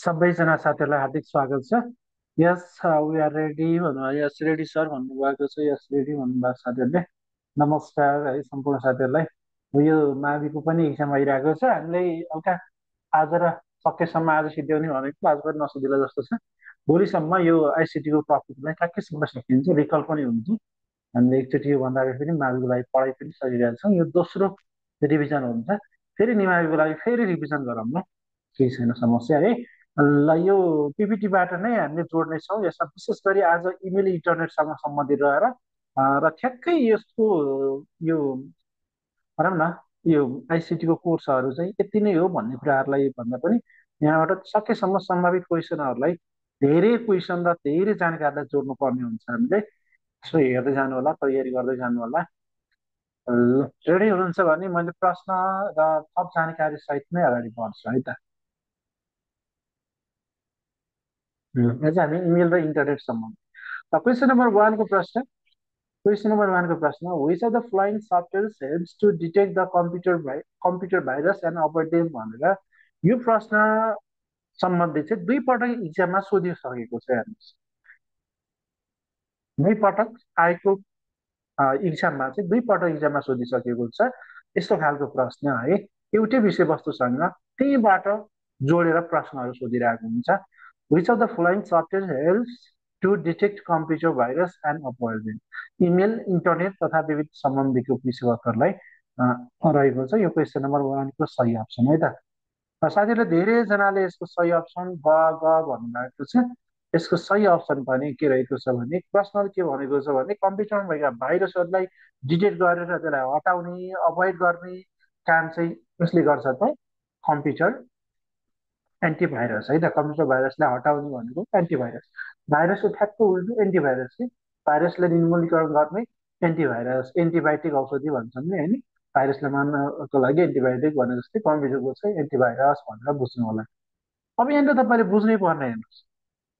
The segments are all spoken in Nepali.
सबैजना साथीहरूलाई हार्दिक स्वागत छ। यस वी आर रेडी भन्नु, यस रेडी सर भन्नुभएको छ, यस रेडी भन्नुभएको साथीहरूले नमस्कार है सम्पूर्ण साथीहरूलाई। यो माविको पनि इक्जाम आइरहेको छ। हामीलाई एउटा आज र सकेसम्म आज सिद्ध्याउने भनेको आज पनि नसिद्धिला जस्तो छ। भोलिसम्म यो आइसिटीको टपिकलाई ट्याक्कैसँग सकिन्छ, रिकल पनि हुन्छ। हामीले एकचोटि योभन्दा अगाडि पनि माविको लागि पढाइ पनि सकिरहेका छौँ। यो दोस्रो रिभिजन हुन्छ। फेरि निमाविको लागि फेरि रिभिजन गरौँ ल, केही छैन समस्या है। ल, यो पिपिटीबाट नै हामीले जोड्नेछौँ। यसमा विशेष गरी आज इमेल इन्टरनेटसँग सम्बन्धित रहेर र ठ्याक्कै यसको यो भनौँ न यो आइसिटीको कोर्सहरू चाहिँ यति नै हो भन्ने कुराहरूलाई भन्दा पनि यहाँबाट सकेसम्म सम्भावित क्वेसनहरूलाई धेरै क्वेसन र धेरै जानकारीलाई जोड्नु पर्ने हुन्छ हामीले। यसो हेर्दै जानु होला, तयारी गर्दै जानु होला। रेडी हुनुहुन्छ भने मैले प्रश्न र थप जानकारी सहित नै अगाडि बढ्छु है त। आज हामी इमेल र इन्टरनेटसम्म क्वेसन नम्बर वानको प्रश्न। क्वेसन नम्बर वानको प्रश्न, which of the following software helps to detect the computer virus and avoid them भनेर यो प्रश्न सम्बन्धित चाहिँ दुई पटक इक्जाममा सोधिसकेको छ। हेर्नुहोस्, दुई पटक आएको इक्जाममा चाहिँ दुई पटक इक्जाममा सोधिसकेको छ। यस्तो खालको प्रश्न है, एउटै विषयवस्तुसँग त्यहीबाट जोडेर प्रश्नहरू सोधिरहेको हुन्छ। Which of the following software helps to detect computer virus and avoid them. Email internet तथा विविध सम्बन्धीको विषयवस्तुहरूलाई रहेको छ। यो क्वेसन नम्बर वानको सही अप्सन है त। साथीहरूले धेरैजनाले यसको सही अप्सन ग ग भन्नुभएको छ। यसको सही अप्सन पनि के रहेको छ भने प्रश्नले के भनेको छ भने कम्प्युटरमा भएका भाइरसहरूलाई डिटेक्ट गरेर त्यसलाई हटाउने अभोइड गर्ने काम चाहिँ कसले गर्छ त, कम्प्युटर एन्टिभाइरस है त। कम्प्युटर भाइरसलाई हटाउने भनेको एन्टिभाइरस, भाइरसको ठ्याक्क उल्टो एन्टिभाइरस चाहिँ भाइरसलाई निर्मूलीकरण गर्ने एन्टिभाइरस, एन्टिबायोटिक औषधि भन्छन् नि होइन। भाइरसलाई मार्नको लागि एन्टिबायोटिक भने जस्तै कम्प्युटरको चाहिँ एन्टिभाइरस भनेर बुझ्नु होला। अब यहाँनिर तपाईँले बुझ्नै पर्ने, हेर्नुहोस्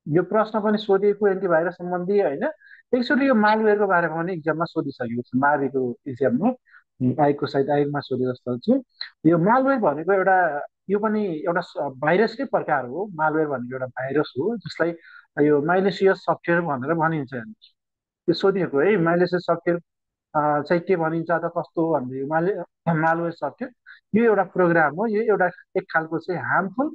यो प्रश्न पनि सोधिएको एन्टिभाइरस सम्बन्धी होइन। एकचोटि यो मालवेयरको बारेमा पनि इक्जाममा सोधिसकेको छ, माविको इक्जाममा आएको सायद आयोगमा सोधे जस्तो छ। यो मालवेयर भनेको एउटा यो पनि एउटा भाइरसकै प्रकार हो। मालवेयर भनेको एउटा भाइरस हो जसलाई यो माइलिसियस सफ्टवेयर भनेर भनिन्छ। हेर्नुहोस्, यो सोधिएको है, माइलिसियस सफ्टवेयर चाहिँ के भनिन्छ त कस्तो हो भन्दा यो मालवेयर सफ्टवेयर यो एउटा प्रोग्राम हो। यो एउटा एक खालको चाहिँ हार्मफुल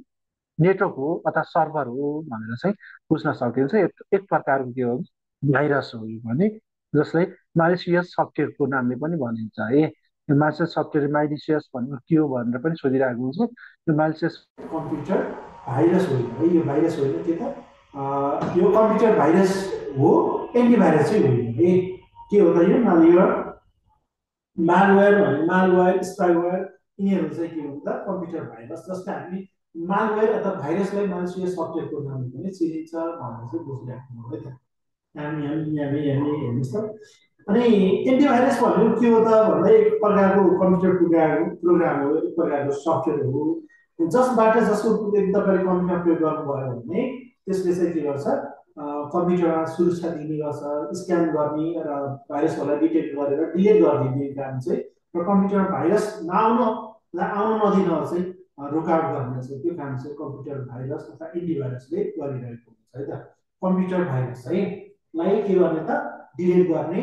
नेटवर्क हो अथवा सर्भर हो भनेर चाहिँ बुझ्न सकिन्छ। एक प्रकारको के हो, भाइरस हो यो भने, जसलाई मालिसियस सफ्टवेयरको नामले पनि भनिन्छ है। यो मालिसियस सफ्टवेयर माइलिसियस भनेको के हो भनेर पनि सोधिरहेको हुन्छ। यो मालिसियस कम्प्युटर भाइरस होइन है, यो भाइरस होइन के त, यो कम्प्युटर भाइरस हो, एन्टिभाइरस चाहिँ होइन है। के हो त यो मालवेयर, मालवेयर भने मालवेयर स्पाइवेयर यिनीहरू चाहिँ के हुन्छ कम्प्युटर भाइरस, जसले हामी मालवेयर अथवा भाइरसलाई मालिसियस सफ्टवेयरको नामले पनि चिनिन्छ भनेर चाहिँ बुझिराख्नु है त। हेर्नुहोस् त। अनि एन्टिभाइरस भनेको के हो त भन्दा एक प्रकारको कम्प्युटर प्रोग्राम हो, एक प्रकारको सफ्टवेयर हो जसबाट जसको तपाईँले कम्प्युटर प्रयोग गर्नुभयो भने त्यसले चाहिँ के गर्छ, कम्प्युटरमा सुरक्षा दिने गर्छ, स्क्यान गर्ने र भाइरसहरूलाई डिटेक्ट गरेर डिलिट गरिदिने काम चाहिँ, र कम्प्युटरमा भाइरस आउन नदिन चाहिँ रोकआउट गर्ने चाहिँ त्यो काम चाहिँ कम्प्युटर भाइरस अथवा एन्टिभाइरसले गरिरहेको हुन्छ है त। कम्प्युटर भाइरस है लाई के गर्ने त, डिलिट गर्ने,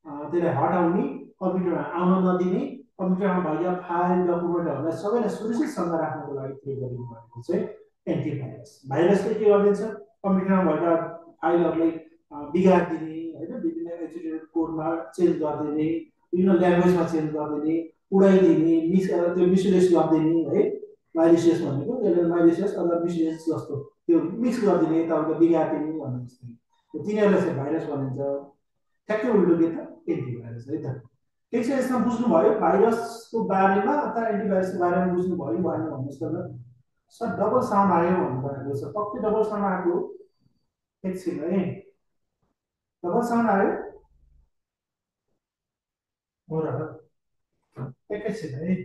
त्यसलाई हटाउने, कम्प्युटरमा आउन नदिने, कम्प्युटरमा भएका फाइल डकुमेन्टहरूलाई सबैलाई सुरक्षितसँग राख्नको लागि प्रयोग गरिने भनेको चाहिँ एन्टिभाइरस। भाइरसले के गरिदिन्छ, कम्प्युटरमा भएका फाइलहरूलाई बिगारिदिने होइन, विभिन्न एक्जिक्युटिभ कोडमा चेन्ज गरिदिने, विभिन्न ल्याङ्ग्वेजमा चेन्ज गरिदिने, उडाइदिने, त्यो मिसयुज गरिदिने है। माइलिसियस भनेको त्यसले माइलिसियस अथवा मिसयुज जस्तो त्यो मिक्स गरिदिने, यताउता बिगारिदिने भन्ने जस्तो तिनीहरूलाई चाहिँ भाइरस भनिन्छ। ठ्याक्कै उल्टो के त, एन्टिभाइरस है त। ठिक छ, यसमा बुझ्नुभयो भाइरसको बारेमा अथवा एन्टिभाइरसको बारेमा बुझ्नुभयो भएन भन्नुहोस् त ल। सर डबल साउन्ड आयो भन्नुभएको छ, पक्कै डबल साउन्ड आएको हो, एकछिन है, डबल साउन्ड आयो हो र, एकैछिन है।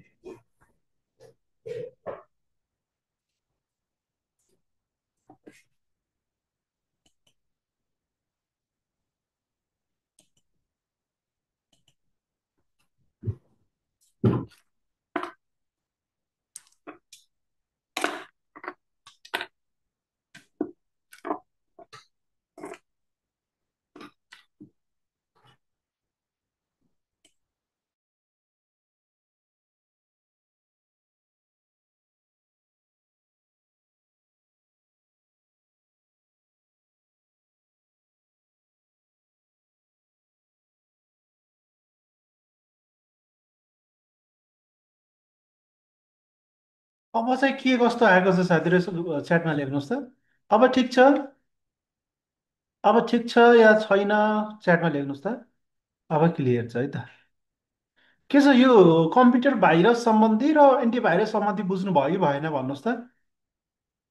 अब चाहिँ के कस्तो आएको छ साथीहरू च्याटमा लेख्नुहोस् त। अब ठिक छ। अब ठिक छ या छैन च्याटमा लेख्नुहोस् त। अब क्लियर छ है त। के छ यो कम्प्युटर भाइरस सम्बन्धी र एन्टिभाइरस सम्बन्धी बुझ्नु भयो कि भएन भन्नुहोस् त।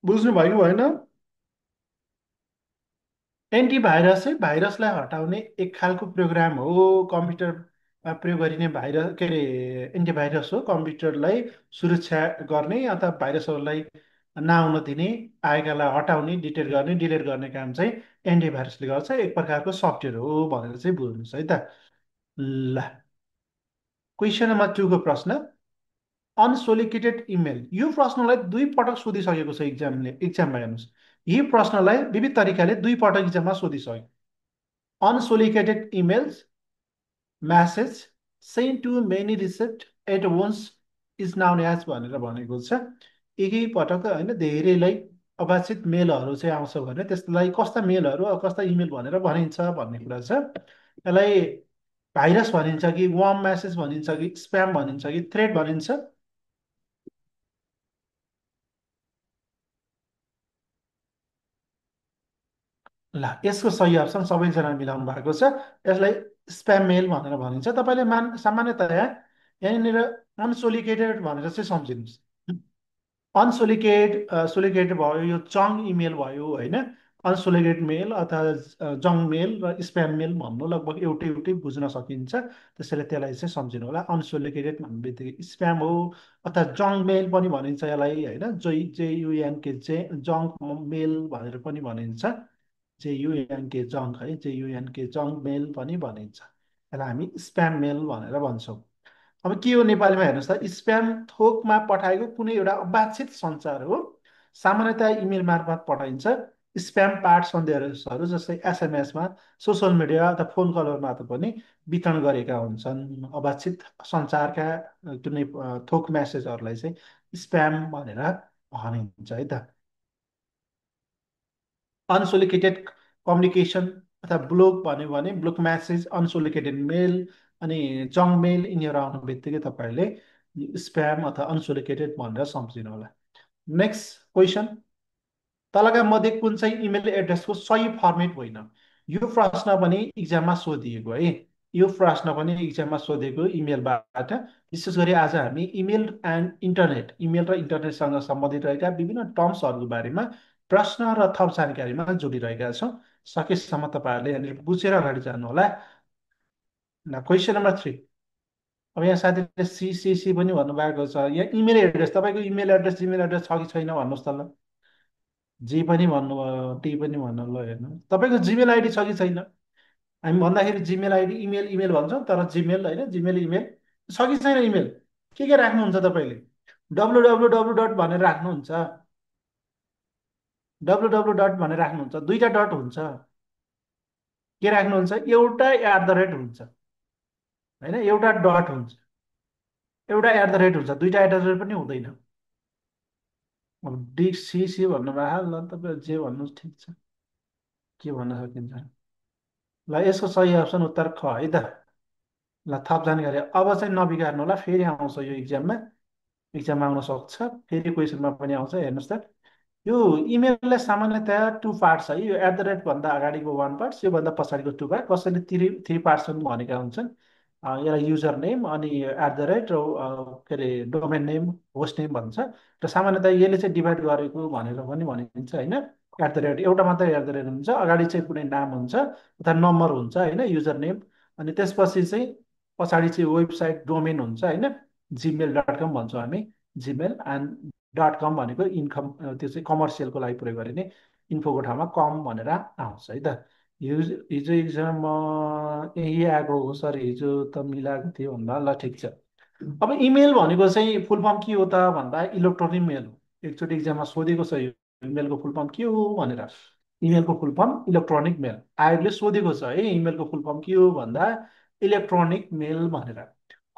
बुझ्नु भयो कि भएन? एन्टिभाइरस चाहिँ भाइरसलाई हटाउने एक खालको प्रोग्राम हो। कम्प्युटरमा प्रयोग गरिने भाइरस के अरे एन्टिभाइरस हो। कम्प्युटरलाई सुरक्षा गर्ने अथवा भाइरसहरूलाई नआउन दिने, आएकालाई हटाउने, डिलिट गर्ने काम चाहिँ एन्टिभाइरसले गर्छ। एक प्रकारको सफ्टवेयर हो भनेर चाहिँ बुझ्नुहोस् है त। ल, क्वेसन नम्बर 2 को प्रश्न, अनसोलिकेटेड इमेल। यो प्रश्नलाई दुई पटक सोधिसकेको छ इक्जामले। इक्जाममा हेर्नुहोस्, यही प्रश्नलाई विविध तरिकाले दुई पटक इक्जाममा सोधिसक्यो। Unsolicited emails message send to many receipt at once is known as भनेर भनेको छ। एकै पटक होइन, धेरैलाई अवांछित मेलहरू चाहिँ आउँछ भने त्यसलाई कस्ता मेलहरू कस्ता इमेल भनेर भनिन्छ भन्ने कुरा छ। यसलाई भाइरस भनिन्छ कि वार्म म्यासेज भनिन्छ कि स्प्याम भनिन्छ कि थ्रेड भनिन्छ? ल, यसको सही अप्सन सबैजना मिलाउनु भएको छ। यसलाई स्प्याम मेल भनेर भनिन्छ। तपाईँले सामान्यतया यहाँनिर अनसोलिकेटेड भनेर चाहिँ सम्झिनुहोस्। सोलिकेटेड भयो, यो जङ्क इमेल भयो होइन। अनसोलिकेटेड मेल अथवा जङ्क मेल र स्प्याम मेल भन्नु लगभग एउटै एउटै बुझ्न सकिन्छ। त्यसैले त्यसलाई चाहिँ सम्झिनु होला। अनसोलिकेटेड भन्ने बित्तिकै स्प्याम हो अथवा जङ्क मेल पनि भनिन्छ यसलाई होइन। जेयुएनके चाहिँ जङ्क मेल भनेर पनि भनिन्छ। जेयुएनके जङ्क है, जेयुएनके जङ्क मेल पनि भनिन्छ। यसलाई हामी स्प्याम मेल भनेर भन्छौँ। अब के हो नेपालीमा हेर्नुहोस् त, स्प्याम थोकमा पठाएको कुनै एउटा अवांछित सञ्चार हो। सामान्यतया इमेल मार्फत पठाइन्छ। स्प्याम पाठ सन्देशहरू जस्तै एसएमएसमा, सोसियल मिडिया अथवा फोन कलहरूमा त पनि वितरण गरेका हुन्छन्। अवांछित सञ्चारका कुनै थोक म्यासेजहरूलाई चाहिँ स्प्याम भनेर भनिन्छ है त। अनसोलिकेटेड कम्युनिकेसन अथवा ब्लक भन्यो भने ब्लक म्यासेज, अनसोलिकेटेड मेल अनि जङ्क मेल यिनीहरू आउनु बित्तिकै तपाईँहरूले स्प्याम अथवा अनसोलिकेटेड भनेर सम्झिनु होला। नेक्स्ट क्वेसन, तलका मध्ये कुन चाहिँ इमेल एड्रेसको सही फर्मेट होइन? यो प्रश्न पनि इक्जाममा सोधिएको है। यो प्रश्न पनि इक्जाममा सोधेको इमेलबाट। विशेष गरी आज हामी इमेल एन्ड इन्टरनेट, इमेल र इन्टरनेटसँग सम्बन्धित रहेका विभिन्न टर्म्सहरूको बारेमा प्रश्न र थप जानकारीमा जोडिरहेका छौँ। सकेसम्म तपाईँहरूले यहाँनिर बुझेर अगाडि जानुहोला। ल, क्वेसन नम्बर 3। अब यहाँ साथीले सिसिसी पनि भन्नुभएको छ। यहाँ इमेल एड्रेस, तपाईँको इमेल एड्रेस जिमेल एड्रेस छ कि छैन भन्नुहोस् त ल। जी पनि भन्नुभयो, टी पनि भन्नुभयो। हेर्नु तपाईँको जिमेल आइडी छ कि छैन। हामी भन्दाखेरि जिमेल आइडी इमेल इमेल भन्छौँ, तर जिमेल होइन, जिमेल इमेल छ कि छैन इमेल? के राख्नुहुन्छ तपाईँले? डब्लु डब्लु डब्लु डट भनेर राख्नुहुन्छ? डब्लु डब्लु डट भनेर राख्नुहुन्छ? दुईवटा डट हुन्छ। के राख्नुहुन्छ? एउटा एट द रेट हुन्छ होइन, एउटा डट हुन्छ। एउटा एट द रेट हुन्छ, दुईवटा एट द रेट पनि हुँदैन। अब डिसिसी भन्नुभयो, ल तपाईँ जे भन्नुहोस् ठिक छ। के भन्न सकिन्छ? ल, यसको सही अप्सन उत्तर ख है त। ल, थप जानकारी अब चाहिँ नबिगार्नु होला, फेरि आउँछ यो इक्जाममा। इक्जाममा आउन सक्छ, फेरि क्वेसनमा पनि आउँछ। हेर्नुहोस् त, यो इमेललाई सामान्यतया टु पार्ट्स है। यो एट द रेट भन्दा अगाडिको वान पार्ट्स, योभन्दा पछाडिको टु पार्ट, कसैले थ्री थ्री पार्ट्स पनि भनेका हुन्छन्। यसलाई युजर नेम अनि एट द रेट र के अरे डोमेन नेम, होस्ट नेम भन्छ। र सामान्यतया यसले चाहिँ डिभाइड गरेको भनेर पनि भनिन्छ होइन। एट द रेट एउटा मात्रै एट द रेट हुन्छ, अगाडि चाहिँ कुनै नाम हुन्छ अथवा नम्बर हुन्छ होइन, युजर नेम। अनि त्यसपछि चाहिँ पछाडि चाहिँ वेबसाइट डोमेन हुन्छ होइन। जिमेल डट कम भन्छौँ हामी। जिमेल एन्ड डट कम भनेको इन्कम, त्यो चाहिँ कमर्सियलको लागि प्रयोग गरिने इन्फोको ठाउँमा कम भनेर आउँछ है त। हिजो इक्जाम यही आएको हो सर, हिजो त मिलाएको थियो भन्दा ल ठिक छ। अब इमेल भनेको चाहिँ फुल फर्म के हो त भन्दा इलेक्ट्रोनिक मेल हो। एकचोटि इक्जाममा सोधेको छ यो, इमेलको फुल फर्म के हो भनेर। इमेलको फुल फर्म इलेक्ट्रोनिक मेल। आयोगले सोधेको छ है, इमेलको फुल फर्म के हो भन्दा इलेक्ट्रोनिक मेल भनेर।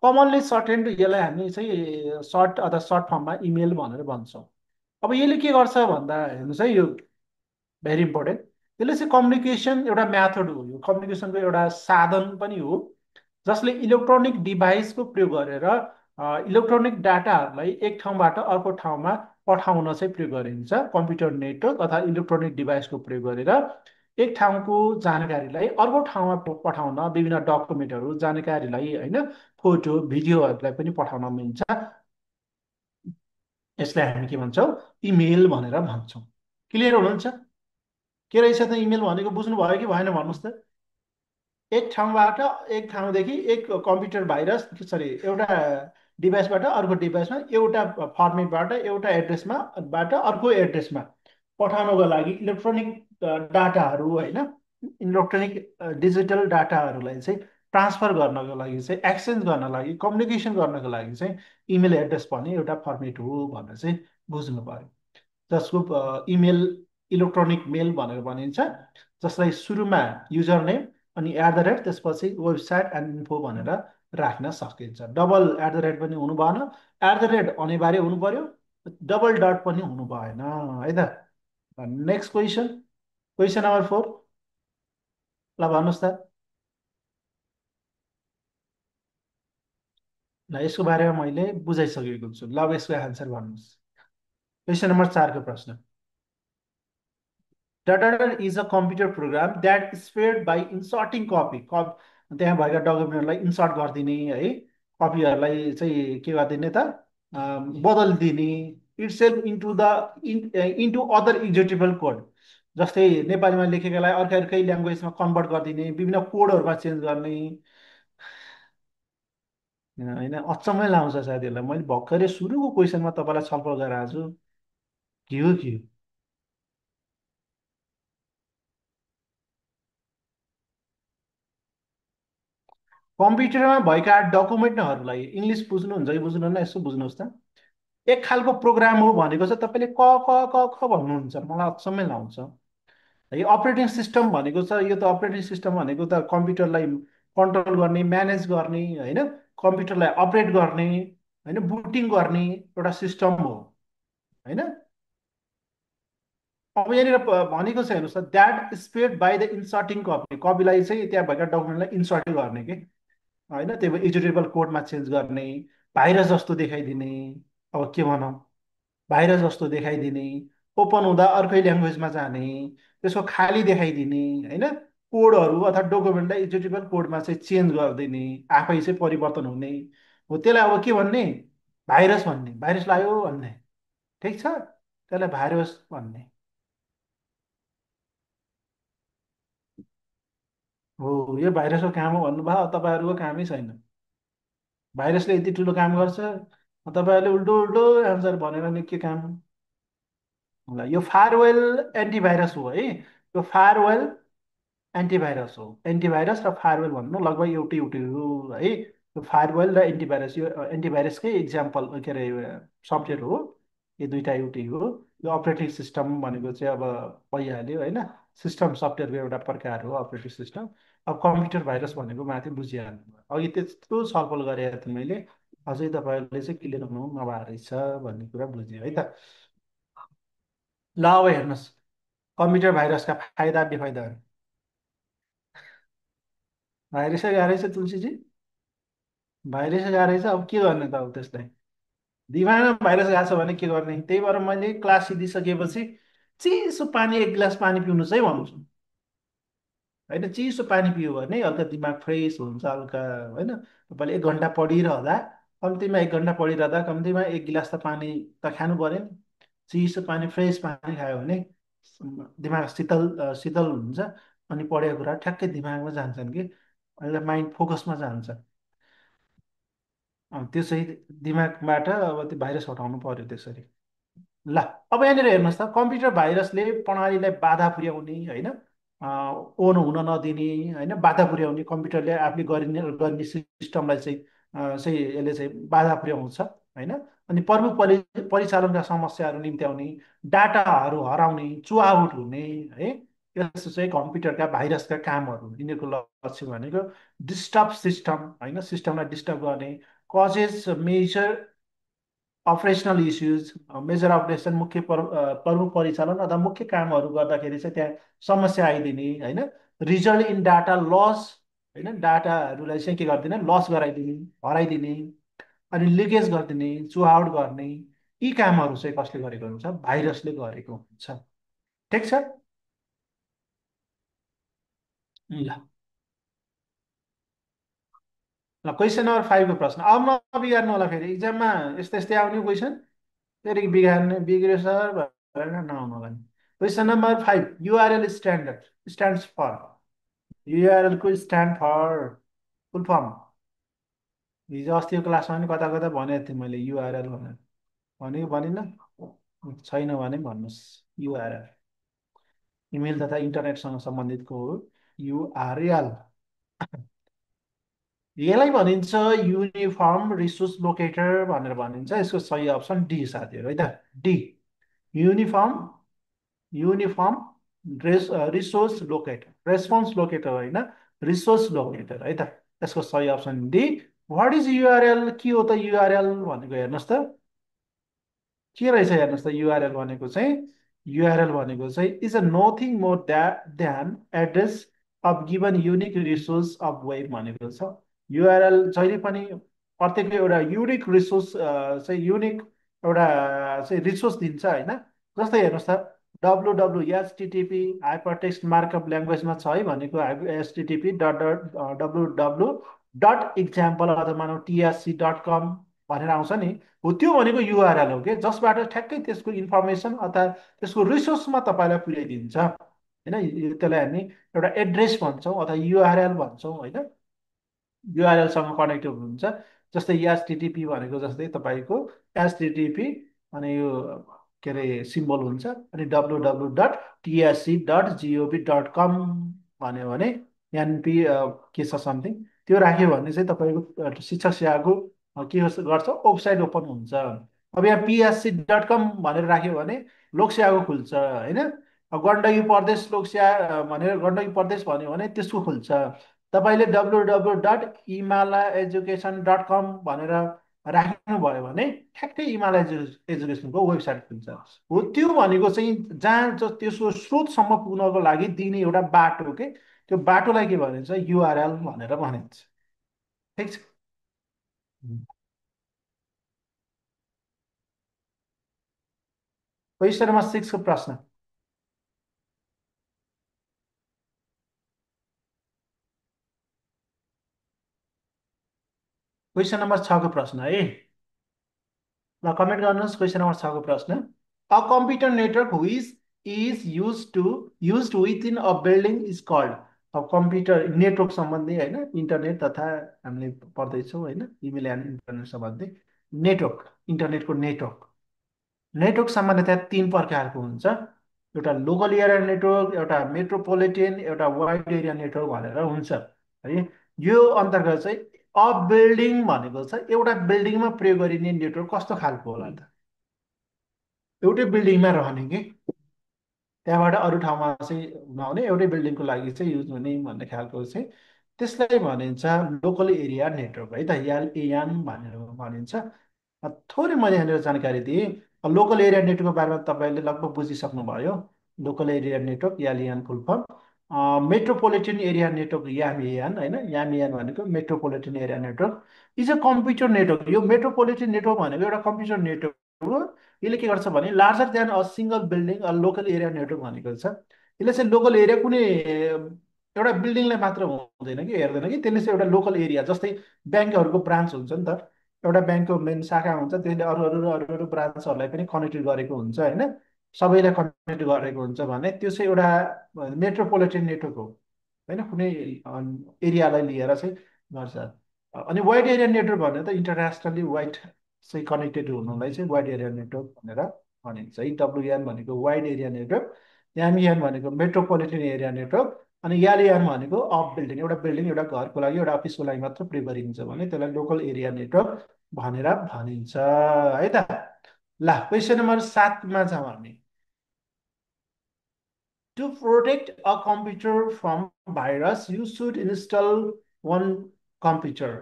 कमनली सर्ट एन्ड यसलाई हामी चाहिँ सर्ट अथवा सर्ट फर्ममा इमेल भनेर भन्छौँ। अब यसले के गर्छ भन्दा हेर्नुहोस् है, यो भेरी इम्पोर्टेन्ट। यसले चाहिँ कम्युनिकेसन एउटा म्याथड हो, यो कम्युनिकेसनको एउटा साधन पनि हो, जसले इलेक्ट्रोनिक डिभाइसको प्रयोग गरेर इलेक्ट्रोनिक डाटाहरूलाई एक ठाउँबाट अर्को ठाउँमा पठाउन चाहिँ प्रयोग गरिन्छ कम्प्युटर नेटवर्क अथवा इलेक्ट्रोनिक डिभाइसको प्रयोग गरेर एक ठाउँको जानकारीलाई अर्को ठाउँमा पठाउन विभिन्न डकुमेन्टहरू जानकारीलाई होइन फोटो भिडियोहरूलाई पनि पठाउन मिल्छ यसलाई हामी के भन्छौँ इमेल भनेर भन्छौँ क्लियर हुनुहुन्छ के रहेछ त इमेल भनेको बुझ्नुभयो कि भएन भन्नुहोस् त एक ठाउँबाट एक ठाउँदेखि एक कम्प्युटर भाइरस सरी एउटा डिभाइसबाट अर्को डिभाइसमा एउटा फर्मेटबाट एउटा एड्रेसमा बाट अर्को एड्रेसमा पठाउनको लागि इलेक्ट्रोनिक डाटाहरू होइन इलेक्ट्रोनिक डिजिटल डाटाहरूलाई चाहिँ ट्रान्सफर गर्नको लागि चाहिँ एक्सचेन्ज गर्न लागि कम्युनिकेसन गर्नको लागि चाहिँ इमेल एड्रेस पनि एउटा फर्मेट हो भनेर चाहिँ बुझ्नु पर्यो जसको इमेल इलेक्ट्रोनिक मेल भनेर भनिन्छ जसलाई सुरुमा युजर नेम अनि एट द रेट त्यसपछि वेबसाइट एन्ड इन्फो भनेर राख्न सकिन्छ डबल एट द रेट पनि हुनु भएन एट द रेट अनिवार्य हुनु पर्यो डबल डट पनि हुनु भएन है त नेक्स्ट क्वेसन क्वेसन नम्बर 4 ल भन्नुहोस् त ल यसको बारेमा मैले बुझाइसकेको छु ल अब यसको एन्सर भन्नुहोस् क्वेसन नम्बर 4 को प्रश्न Datader is a computer program that is fed by inserting copy. त्यहाँ भएका डकुमेन्टलाई इन्सर्ट गरिदिने है कपीहरूलाई चाहिँ के गरिदिने त बदलिदिने itself into the into other executable code जस्तै नेपालीमा लेखेकालाई अर्कै अर्कै ल्याङ्ग्वेजमा कन्भर्ट गरिदिने विभिन्न कोडहरूमा चेन्ज गर्ने होइन अचम्मै लाउँछ साथीहरूलाई मैले भर्खरै सुरुको क्वेसनमा तपाईँलाई छलफल गराएको छु के हो के हो कम्प्युटरमा भएका डकुमेन्टहरूलाई इङ्ग्लिस बुझ्नुहुन्छ कि बुझ्नुहुन्न यसो बुझ्नुहोस् त एक खालको प्रोग्राम हो भनेको चाहिँ तपाईँले क क क ख भन्नुहुन्छ मलाई अचम्मै लाउँछ है अपरेटिङ सिस्टम भनेको छ यो त अपरेटिङ सिस्टम भनेको त कम्प्युटरलाई कन्ट्रोल गर्ने म्यानेज गर्ने होइन कम्प्युटरलाई अपरेट गर्ने होइन बुटिङ गर्ने एउटा सिस्टम हो होइन अब यहाँनिर भनेको छ हेर्नुहोस् त that spread by the inserting copy कपीलाई चाहिँ त्यहाँ भएका डकुमेन्टलाई इन्सर्ट गर्ने के होइन त्यो इक्जिक्युटेबल कोडमा चेन्ज गर्ने भाइरस जस्तो देखाइदिने अब के भनौँ भाइरस जस्तो देखाइदिने ओपन हुँदा अर्कै ल्याङ्ग्वेजमा जाने त्यसको खाली देखाइदिने होइन कोडहरू अथवा डकुमेन्टलाई इक्जिक्युटेबल कोडमा चाहिँ चेन्ज गरिदिने आफै चाहिँ परिवर्तन हुने हो त्यसलाई अब के भन्ने भाइरस भन्ने भाइरस लाग्यो भन्ने ठिक छ त्यसलाई भाइरस भन्ने हो यो भाइरसको काम हो भन्नुभयो तपाईँहरूको कामै छैन भाइरसले यति ठुलो काम गर्छ तपाईँहरूले उल्टो उल्टो एन्सर भनेर नि के काम ल यो फायरवेल एन्टिभाइरस हो है यो फायरवेल एन्टिभाइरस हो एन्टिभाइरस र फायरवेल भन्नु लगभग एउटै एउटै हो है यो फायरवेल र एन्टिभाइरस यो एन्टिभाइरसकै इक्जाम्पल के अरे सफ्टवेयर हो यो दुइटा एउटै हो यो अपरेटिङ सिस्टम भनेको चाहिँ अब भइहाल्यो होइन सिस्टम सफ्टवेयरको एउटा प्रकार हो अपरेटिङ सिस्टम अब कम्प्युटर भाइरस भनेको माथि बुझिहाल्नु अघि त्यस्तो छलफल गरेको थिएँ मैले अझै तपाईँहरूले चाहिँ क्लियर हुनु नभएको रहेछ भन्ने कुरा बुझ्यो है त ल अब हेर्नुहोस् कम्प्युटर भाइरसका फाइदा बेफाइदाहरू भाइरसै गाह्रै छ तुलसीजी भाइरसै गाह्रै छ अब के गर्ने त अब त्यसलाई दिमागमा भाइरस गएको छ भने के गर्ने त्यही भएर मैले क्लास सिधिसकेपछि चिसो पानी एक गिलास पानी पिउनु चाहिँ भन्छु होइन चिसो पानी पियो भने हल्का दिमाग फ्रेस हुन्छ हल्का होइन तपाईँले एक घन्टा पढिरहँदा कम्तीमा एक घन्टा पढिरहँदा कम्तीमा एक गिलास त पानी त खानु पऱ्यो नि चिसो पानी फ्रेस पानी खायो भने दिमाग शीतल शीतल हुन्छ अनि पढेको कुरा ठ्याक्कै दिमागमा जान्छन् कि अहिले माइन्ड फोकसमा जान्छ त्यो चाहिँ दिमागबाट अब त्यो भाइरस हटाउनु पर्यो त्यसरी ल अब यहाँनिर हेर्नुहोस् त कम्प्युटर भाइरसले प्रणालीलाई बाधा पुर्याउने होइन ओन हुन नदिने होइन बाधा पुर्याउने कम्प्युटरले आफूले गरिने गर्ने सिस्टमलाई चाहिँ यसले चाहिँ बाधा पुर्याउँछ होइन अनि प्रमुख परिचालनका समस्याहरू निम्त्याउने डाटाहरू हराउने चुहाउट हुने है यस्तो चाहिँ कम्प्युटरका भाइरसका कामहरू यिनीहरूको लक्ष्य भनेको डिस्टर्ब सिस्टम होइन सिस्टमलाई डिस्टर्ब गर्ने causes major operational issues major operation प्रमुख परिचालन अथवा मुख्य कामहरू गर्दाखेरि चाहिँ त्यहाँ समस्या आइदिने होइन रिजल्ट इन डाटा लस होइन डाटाहरूलाई चाहिँ के गरिदिने लस गराइदिने हराइदिने अनि लिकेज गरिदिने चु आउट गर्ने यी कामहरू चाहिँ कसले गरेको हुन्छ? भाइरसले गरेको हुन्छ। ठिक छ। ल ल क्वेसन नम्बर 5 को प्रश्न अब नबिगार्नु होला, फेरि इक्जाममा यस्तै यस्तै आउने क्वेसन, फेरि बिगार्ने बिग्रियो सर भनेर नआउनु होला नि। Question number 5, URL stands for, URL को स्ट्यान्ड फर फुल फर्म। हिजो अस्तिको क्लासमा पनि कता कता भनेको थिएँ मैले युआरएल भनेर, भनेको भनिनँ? छैन भने भन्नुहोस्। युआरएल इमेल तथा इन्टरनेटसँग सम्बन्धितको हो युआरएल। यसलाई भनिन्छ युनिफर्म रिसोर्स लोकेटर भनेर भनिन्छ। यसको सही अप्सन डी साथीहरू है त, D. Uniform uniform resource locator, response locator होइन, रिसोर्स लोकेटर है त। यसको सही option D. What is URL? के हो त युआरएल भनेको? हेर्नुहोस् त के रहेछ, हेर्नुहोस् त। युआरएल भनेको चाहिँ, युआरएल भनेको चाहिँ इज अ नथिङ मोर द्यान address of given unique resource of web भनेको छ। युआरएल जहिले पनि प्रत्येकले एउटा युनिक रिसोर्स चाहिँ युनिक एउटा चाहिँ रिसोर्स दिन्छ होइन। जस्तै हेर्नुहोस् त, W W HTTP hyper text markup ल्याङ्ग्वेजमा छ है भनेको HTTP dot dot W W dot example अथवा मानव टिएससी डट कम भनेर आउँछ नि, हो त्यो भनेको युआरएल हो कि, जसबाट ठ्याक्कै त्यसको इन्फर्मेसन अथवा त्यसको रिसोर्समा तपाईँलाई पुर्याइदिन्छ होइन। त्यसलाई हामी एउटा एड्रेस भन्छौँ अथवा युआरएल भन्छौँ होइन। युआरएलसँग कनेक्टेड हुन्छ। जस्तै एचटिटिपी भनेको जस्तै तपाईँको एचटिटिपी अनि यो के अरे सिम्बल हुन्छ, अनि W W dot TSC dot gov dot com भन्यो भने एनपी के छ समथिङ त्यो राख्यो भने चाहिँ तपाईँको शिक्षक सेवाको के गर्छ, वेबसाइट ओपन हुन्छ। अब यहाँ पिएससी डट कम भनेर राख्यो भने लोक सेवाको खुल्छ होइन। अब गण्डकी प्रदेश लोक सेवा भनेर गण्डकी प्रदेश भन्यो भने त्यसको खुल्छ। तपाईँले डब्लु डब्लु डट इमाला एजुकेसन डट कम भनेर राख्नुभयो भने ठ्याक्कै इमाला एजुकेसनको वेबसाइट खुल्छ। हो त्यो भनेको चाहिँ जहाँ त्यसको स्रोतसम्म पुग्नको लागि दिने एउटा बाटो के, त्यो बाटोलाई के भनिन्छ? युआरएल भनेर भनिन्छ। ठिक छ। क्वेसन नम्बर 6 को प्रश्न। क्वेसन नम्बर 6 को प्रश्न है, ल कमेन्ट गर्नुहोस्। क्वेसन नम्बर 6 को प्रश्न, a computer network is use with in a building is called. अब कम्प्युटर नेटवर्क सम्बन्धी होइन, इन्टरनेट तथा हामीले पढ्दैछौँ होइन, इमेल एन्ड इन्टरनेट सम्बन्धी नेटवर्क, इन्टरनेटको नेटवर्क। नेटवर्क सामान्यतया 3 प्रकारको हुन्छ, एउटा लोकल एरिया नेटवर्क, एउटा मेट्रोपोलिटन, एउटा वाइड एरिया नेटवर्क भनेर हुन्छ है। यो अन्तर्गत चाहिँ अ बिल्डिङ भनेको छ, एउटा बिल्डिङमा प्रयोग गरिने नेटवर्क कस्तो खालको होला त? एउटै बिल्डिङमा रहने कि त्यहाँबाट अरू ठाउँमा चाहिँ नहुने, एउटै बिल्डिङको लागि चाहिँ युज हुने भन्ने खालको चाहिँ त्यसलाई भनिन्छ लोकल एरिया नेटवर्क है त, एएन भनेर भनिन्छ। थोरै मैले यहाँनिर जानकारी दिएँ। लोकल एरिया नेटवर्कको बारेमा तपाईँले लगभग बुझिसक्नुभयो। Local area network LAN full form, metropolitan area network MAN होइन, यामएन भनेको metropolitan area network is a computer network. यो मेट्रोपोलिटन नेटवर्क भनेको एउटा कम्प्युटर नेटवर्क हो। यसले के गर्छ भने larger than a single building a local area network भनेको छ। यसले चाहिँ लोकल एरिया कुनै एउटा बिल्डिङलाई मात्र हुँदैन कि, हेर्दैन कि, त्यसले चाहिँ एउटा लोकल एरिया, जस्तै ब्याङ्कहरूको ब्रान्च हुन्छ नि त, एउटा ब्याङ्कको मेन शाखा हुन्छ, त्यसले अरू अरू अरू अरू ब्रान्चहरूलाई पनि कनेक्टेड गरेको हुन्छ होइन, सबैलाई कनेक्ट गरेको हुन्छ भने त्यो चाहिँ एउटा मेट्रोपोलिटन नेटवर्क हो होइन, कुनै एरियालाई लिएर चाहिँ गर्छ। अनि वाइड एरिया नेटवर्क भनेर त इन्टरनेसनली वाइड चाहिँ कनेक्टेड हुनुलाई चाहिँ वाइड एरिया नेटवर्क भनेर भनिन्छ है। डब्लुएन भनेको वाइड एरिया नेटवर्क, एमइएन भनेको मेट्रोपोलिटन एरिया नेटवर्क, अनि यालिएन भनेको अफ बिल्डिङ, एउटा बिल्डिङ एउटा घरको लागि एउटा अफिसको लागि मात्र प्रयोग गरिन्छ भने त्यसलाई लोकल एरिया नेटवर्क भनेर भनिन्छ है त। ल क्वेसन नम्बर 7मा जाउँ हामी। To protect a computer from virus you should install one computer.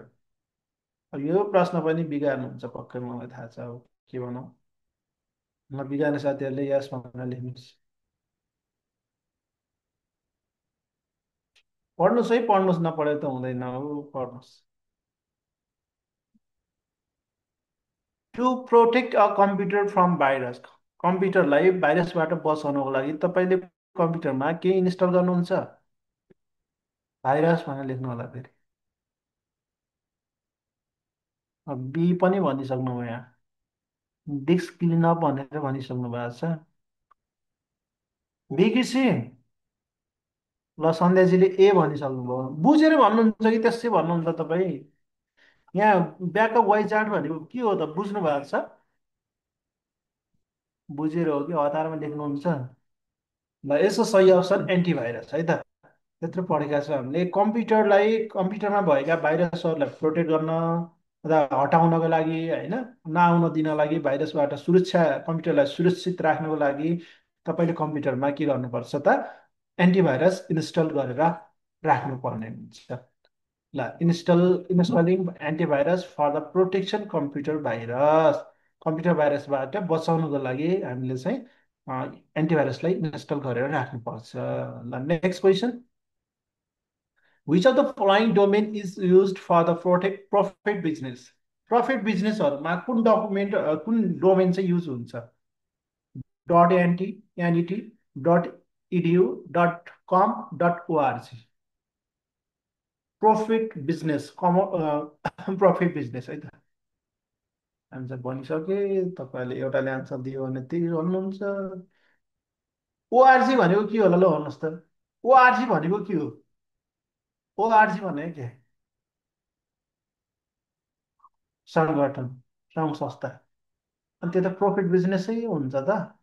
यो प्रश्न पनि बिगार्नुहुन्छ पक्कै, मलाई थाहा छ। अब के भनौँ, म बिगार्ने साथीहरूले यस भनेर लेख्नुहोस्। पढ्नुहोस् है, पढ्नुहोस्, नपढे त हुँदैन हो, पढ्नुहोस्। To protect a computer from virus, कम्प्युटरलाई भाइरसबाट बचाउनको लागि तपाईँले कम्प्युटरमा के इन्स्टल गर्नुहुन्छ? भाइरस भनेर लेख्नु होला फेरि। बी पनि भनिसक्नु भयो यहाँ, डिस्क क्लिनअप भनेर भनिसक्नु भएको छ। बी कि सी? ल सन्ध्याजीले ए भनिसक्नुभयो। बुझेर भन्नुहुन्छ कि त्यसै भन्नुहुन्छ तपाईँ? यहाँ ब्याकअप वाइजार्ड भनेको के हो त बुझ्नु भएको छ? बुझेर हो कि हतारमा लेख्नुहुन्छ? ल यसको सही अप्सन एन्टिभाइरस है त। त्यत्रो पढेका छौँ हामीले। कम्प्युटरलाई, कम्प्युटरमा भएका भाइरसहरूलाई प्रोटेक्ट गर्न अथवा हटाउनको लागि होइन, नआउन दिनको लागि, भाइरसबाट सुरक्षा, कम्प्युटरलाई सुरक्षित राख्नको लागि तपाईँले कम्प्युटरमा के गर्नुपर्छ त? एन्टिभाइरस इन्स्टल गरेर राख्नुपर्ने हुन्छ। ल installing antivirus for the protection computer virus, computer भाइरसबाट बचाउनको लागि हामीले चाहिँ एन्टिभाइरसलाई इन्स्टल गरेर राख्नुपर्छ। ल next question, which of the following domain is use for the profit business? Profit बिजनेसहरूमा कुन डकुमेन्ट, कुन डोमेन चाहिँ युज हुन्छ? Dot NT, NET, dot EDU, dot com, dot ORG. Profit business, profit business है त। आन्सर भनिसके तपाईँले, एउटाले आन्सर दियो भने त्यही भन्नुहुन्छ। ओआरजी भनेको के होला ल भन्नुहोस् त? ओआरजी भनेको के हो? ओआरजी भनेको के? सङ्गठन, सङ्घ संस्था। अनि त्यो त प्रफिट बिजनेसै हुन्छ त।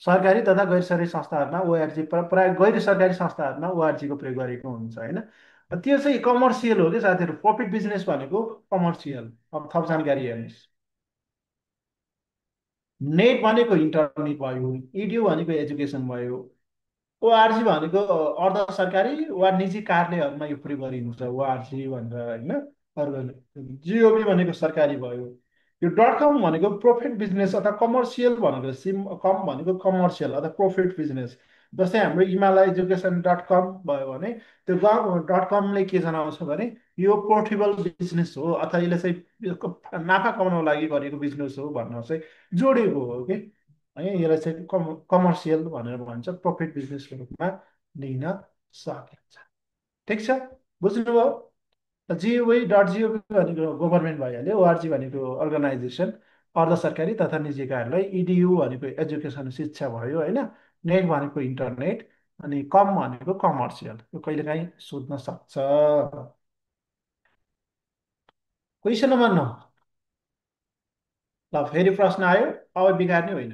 सरकारी तथा गैर सरकारी संस्थाहरूमा ओआरजी, प्रायः गैर सरकारी संस्थाहरूमा ओआरजीको प्रयोग गरेको हुन्छ होइन। त्यो चाहिँ कमर्सियल हो कि साथीहरू। प्रफिट बिजनेस भनेको कमर्सियल। अब थप जानकारी हेर्नुहोस्। नेट भनेको इन्टरनेट भयो, इडियो भनेको एजुकेसन भयो, ओआरजी भनेको अर्ध सरकारी वा निजी कार्यालयहरूमा यो प्रयोग गरिन्छ ओआरजी भनेर होइन। अर्को जिओभी भनेको सरकारी भयो। यो डट कम भनेको प्रफिट बिजनेस अथवा कमर्सियल भनेको, सिम कम भनेको कमर्सियल अथवा प्रफिट बिजनेस। जस्तै हाम्रो हिमालय एजुकेसन डट कम भयो भने त्यो डट कमले के जनाउँछ भने यो प्रोफिटेबल बिजनेस हो अथवा यसले चाहिँ नाफा कमाउनको लागि गरेको बिजनेस हो भनेर चाहिँ जोडेको हो कि है। यसलाई चाहिँ कमर्सियल भनेर भन्छ, प्रफिट बिजनेसको रूपमा लिन सकिन्छ। ठिक छ, बुझ्नुभयो? जिओभी डट जिओभी भनेको गभर्मेन्ट भइहाल्यो, ओआरजी भनेको अर्गनाइजेसन, अर्ध सरकारी तथा निजी कार्यालय, इडियु भनेको एजुकेसन शिक्षा भयो होइन, नेट भनेको इन्टरनेट, अनि कम भनेको कमर्सियल। यो कहिलेकाहीँ सोध्न सक्छ। Question number 9। ल फेरि प्रश्न आयो, अब बिगार्ने होइन।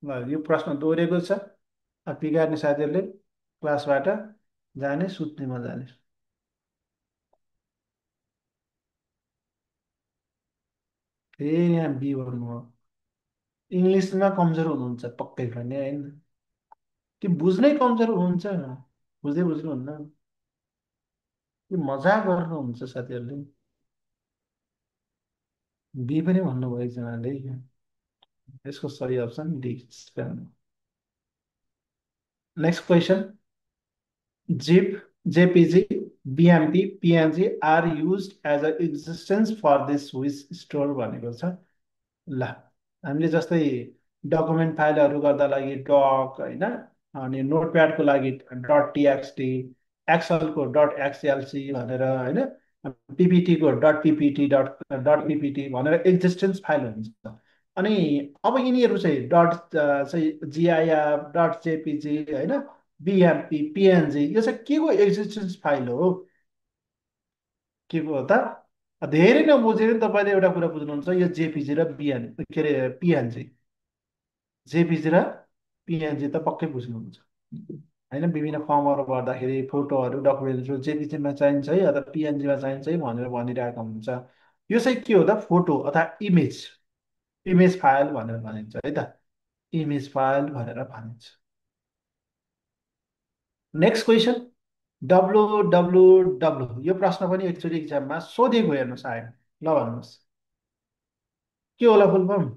ल यो प्रश्न दोहोरिएको छ। अब बिगार्ने साथीहरूले क्लासबाट जाने, सुत्ने मजाले। फेरि यहाँ बी भन्नु हो। इङ्ग्लिसमा कमजोर हुनुहुन्छ पक्कै पनि होइन, कि बुझ्नै कमजोर हुनुहुन्छ, बुझ्दै बुझ्नुहुन्न, कि मजाक गर्नुहुन्छ साथीहरूले। बी पनि भन्नुभयो एकजनाले। यसको सही option D. Next question, zip, JPG, BMP, PNG are use as a existence for this which store भनेको छ। ल हामीले जस्तै डकुमेन्ट फाइलहरू गर्दा लागि डक होइन, अनि नोटप्याडको लागि डट टिएक्सटी, एक्सएलको डट एक्सएलसी भनेर होइन, पिपिटीको डट पिपिटी, डट पिपिटी भनेर एक्जिस्टेन्स फाइल हुन्छ। अनि अब यिनीहरू चाहिँ डट चाहिँ जिआइएफ, डट जेपिजी होइन, बिएमपी, पिएनजी, यो चाहिँ के को एक्जिस्टेन्स फाइल हो? के को हो त? धेरै नबुझेर नि तपाईँले एउटा कुरा बुझ्नुहुन्छ, यो जेपिजी र बिएन के अरे पिएनजी, जेपिजी र पिएनजी त पक्कै बुझ्नुहुन्छ होइन। विभिन्न फर्महरू भर्दाखेरि फोटोहरू, डकुमेन्टहरू जेपिजीमा चाहिन्छ है अथवा पिएनजीमा चाहिन्छ है भनेर भनिरहेको हुन्छ। यो चाहिँ के हो त? फोटो अथवा इमेज, इमेज फाइल भनेर भनिन्छ है त, इमेज फाइल भनेर भनिन्छ। Next question, W W W, यो प्रश्न पनि एक्चुअली इक्जाममा सोधेको हेर्नुहोस् आयो। ल भन्नुहोस्, के होला फुल फर्म?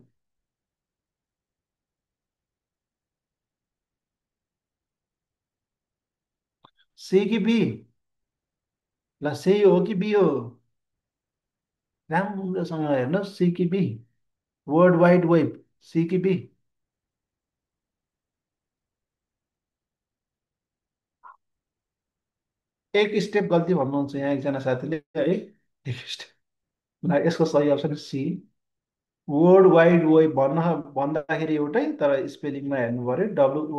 सी कि बी? ल सी हो कि बी हो? राम्रोसँग हेर्नुहोस्, सी कि B? World wide web, C कि बी? एक स्टेप गल्ती भन्नुहुन्छ यहाँ एकजना साथीले है। एक स्टेप। ल यसको सही option C. World wide web भन्दाखेरि एउटै, तर स्पेलिङमा हेर्नु पर्यो,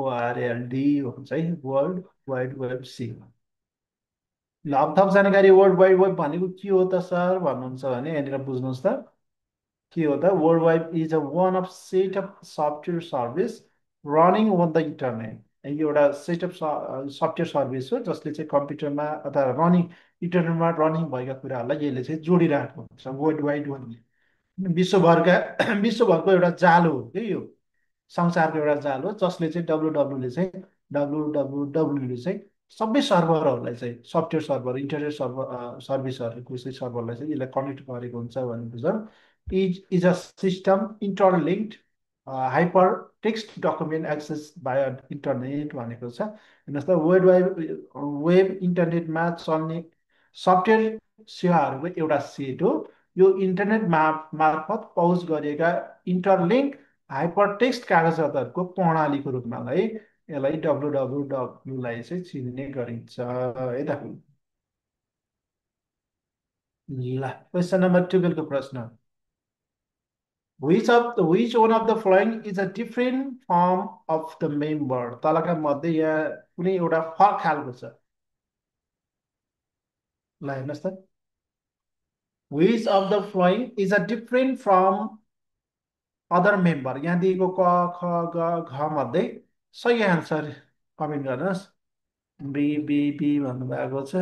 WORLD हुन्छ है, वर्ल्ड वाइड वेब, सी। ल अब थप जानकारी, वर्ल्ड वाइड वेब भनेको के हो त सर भन्नुहुन्छ भने यहाँनिर बुझ्नुहोस् त। के हो त? World wide is a one of set of software service running on the internet. यो एउटा सेट अफ सफ्टवेयर सर्भिस हो जसले चाहिँ कम्प्युटरमा अथवा इन्टरनेटमा रनिङ भएका कुराहरूलाई यसले चाहिँ जोडिरहेको हुन्छ, वर्ल्ड वाइड वेबले। विश्वभरका विश्वभरको एउटा जाल हो कि यो, संसारको एउटा जाल हो जसले चाहिँ डब्लु डब्लु डब्लुले चाहिँ सबै सर्भरहरूलाई चाहिँ, सफ्टवेयर सर्भर, इन्टरनेट सर्भर, सर्भिसहरूको चाहिँ सर्भरलाई चाहिँ यसलाई कनेक्ट गरेको हुन्छ भनेको छ। Is a system interlinked hyper text document access by internet भनेको छ। हेर्नुहोस् त, वर्ल्ड वाइड वेब इन्टरनेटमा चल्ने सफ्टवेयर सेवाहरूको एउटा सेट हो। यो इन्टरनेट मार्फत पहुँच गरिएका इन्टरलिङ्क हाइपरटेक्स्ट कागजातहरूको प्रणालीको रूपमा है यसलाई डब्लुडब्लुडब्लुलाई चाहिँ चिन्ने गरिन्छ है त। ल क्वेसन नम्बर 12 को प्रश्न। Which one of the following is a different form of the member? तलका मध्ये यहाँ कुनै एउटा फरक खालको छ? ल हेर्नुहोस् त, which of the following is a different from other member, यहाँ दिएको क ख ग घ मध्ये सही एन्सर कमेन्ट गर्नुहोस्। बी बी बी भन्नुभएको छ।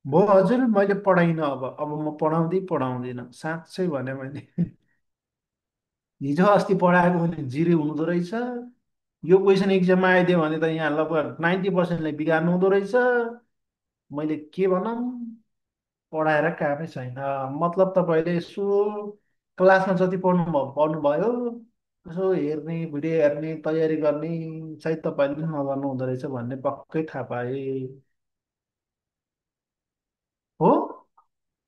भो हजुर, मैले पढाइनँ। अब म पढाउँदिनँ साँच्चै भने मैले। हिजो अस्ति पढाएको भने जिरो हुँदो रहेछ। यो क्वेसन इक्जाममा आइदियो भने त यहाँ लगभग 90%ले बिगार्नु हुँदो रहेछ। मैले के भनौँ, पढाएर कामै छैन। मतलब तपाईँले यसो क्लासमा जति पढ्नुभयो यसो हेर्ने, भिडियो हेर्ने, तयारी गर्ने सायद तपाईँले नगर्नु हुँदो रहेछ भन्ने पक्कै थाहा पाएँ। हो,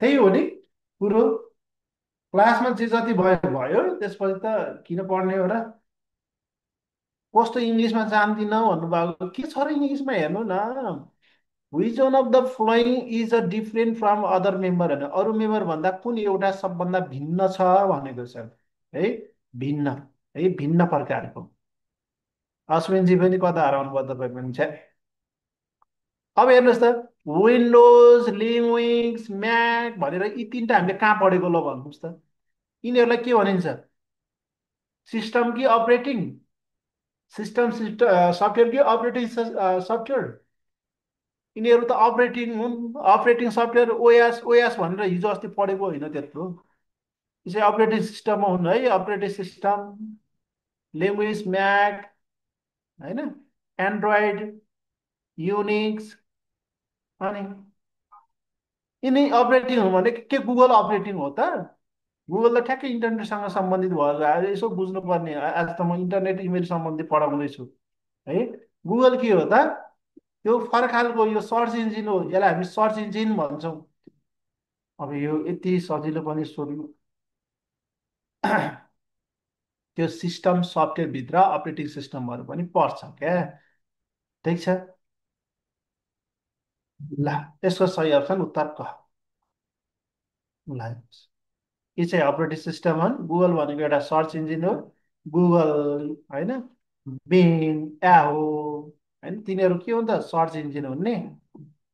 त्यही हो नि कुरो। क्लासमा जे जति भयो भयो, त्यसपछि त किन पढ्ने हो र? कस्तो इङ्ग्लिसमा जान्दिनँ भन्नुभएको के छ र इङ्ग्लिसमा? हेर्नु न, which one of the following is a different from other member, होइन अरू मेम्बर भन्दा कुन एउटा सबभन्दा भिन्न छ भनेको छ है। भिन्न, है भिन्न प्रकारको। अश्विनजी पनि कता हराउनु भयो तपाईँ पनि छ्या। अब हेर्नुहोस् त, विन्डोज, लिनक्स, म्याक भनेर यी तिनवटा हामीले कहाँ पढेको ल भन्नुहोस् त? यिनीहरूलाई के भनिन्छ? सिस्टम कि अपरेटिङ सफ्टवेयर कि अपरेटिङ सफ्टवेयर? यिनीहरू त अपरेटिङ हुन्, अपरेटिङ सफ्टवेयर। ओएस ओएस भनेर हिजो अस्ति पढेको होइन त्यत्रो। यो चाहिँ अपरेटिङ सिस्टममा हुन् है, अपरेटिङ सिस्टम। लिनक्स, म्याक, होइन एन्ड्रोइड, युनिक्स। अनि यिनी अपरेटिङ हो भने के गुगल अपरेटिङ हो त? गुगल त ठ्याक्कै इन्टरनेटसँग सम्बन्धित भएर आएर यसो बुझ्नुपर्ने। आज त म इन्टरनेट इमेल सम्बन्धी पढाउँदैछु है। गुगल के हो त? त्यो फरक खालको, यो सर्च इन्जिन हो, यसलाई हामी सर्च इन्जिन भन्छौँ। अब यो यति सजिलो पनि सोध्नु। त्यो सिस्टम सफ्टवेयरभित्र अपरेटिङ सिस्टमहरू पनि पर्छ क्या। ठिक छ। ल यसको सही अप्सन उत्तर क। ल यो चाहिँ अपरेटिङ सिस्टम हो। गुगल भनेको एउटा सर्च इन्जिन हो। गुगल, होइन बिङ, याहो, होइन तिनीहरू के हुन् त? सर्च इन्जिन हुन् नि।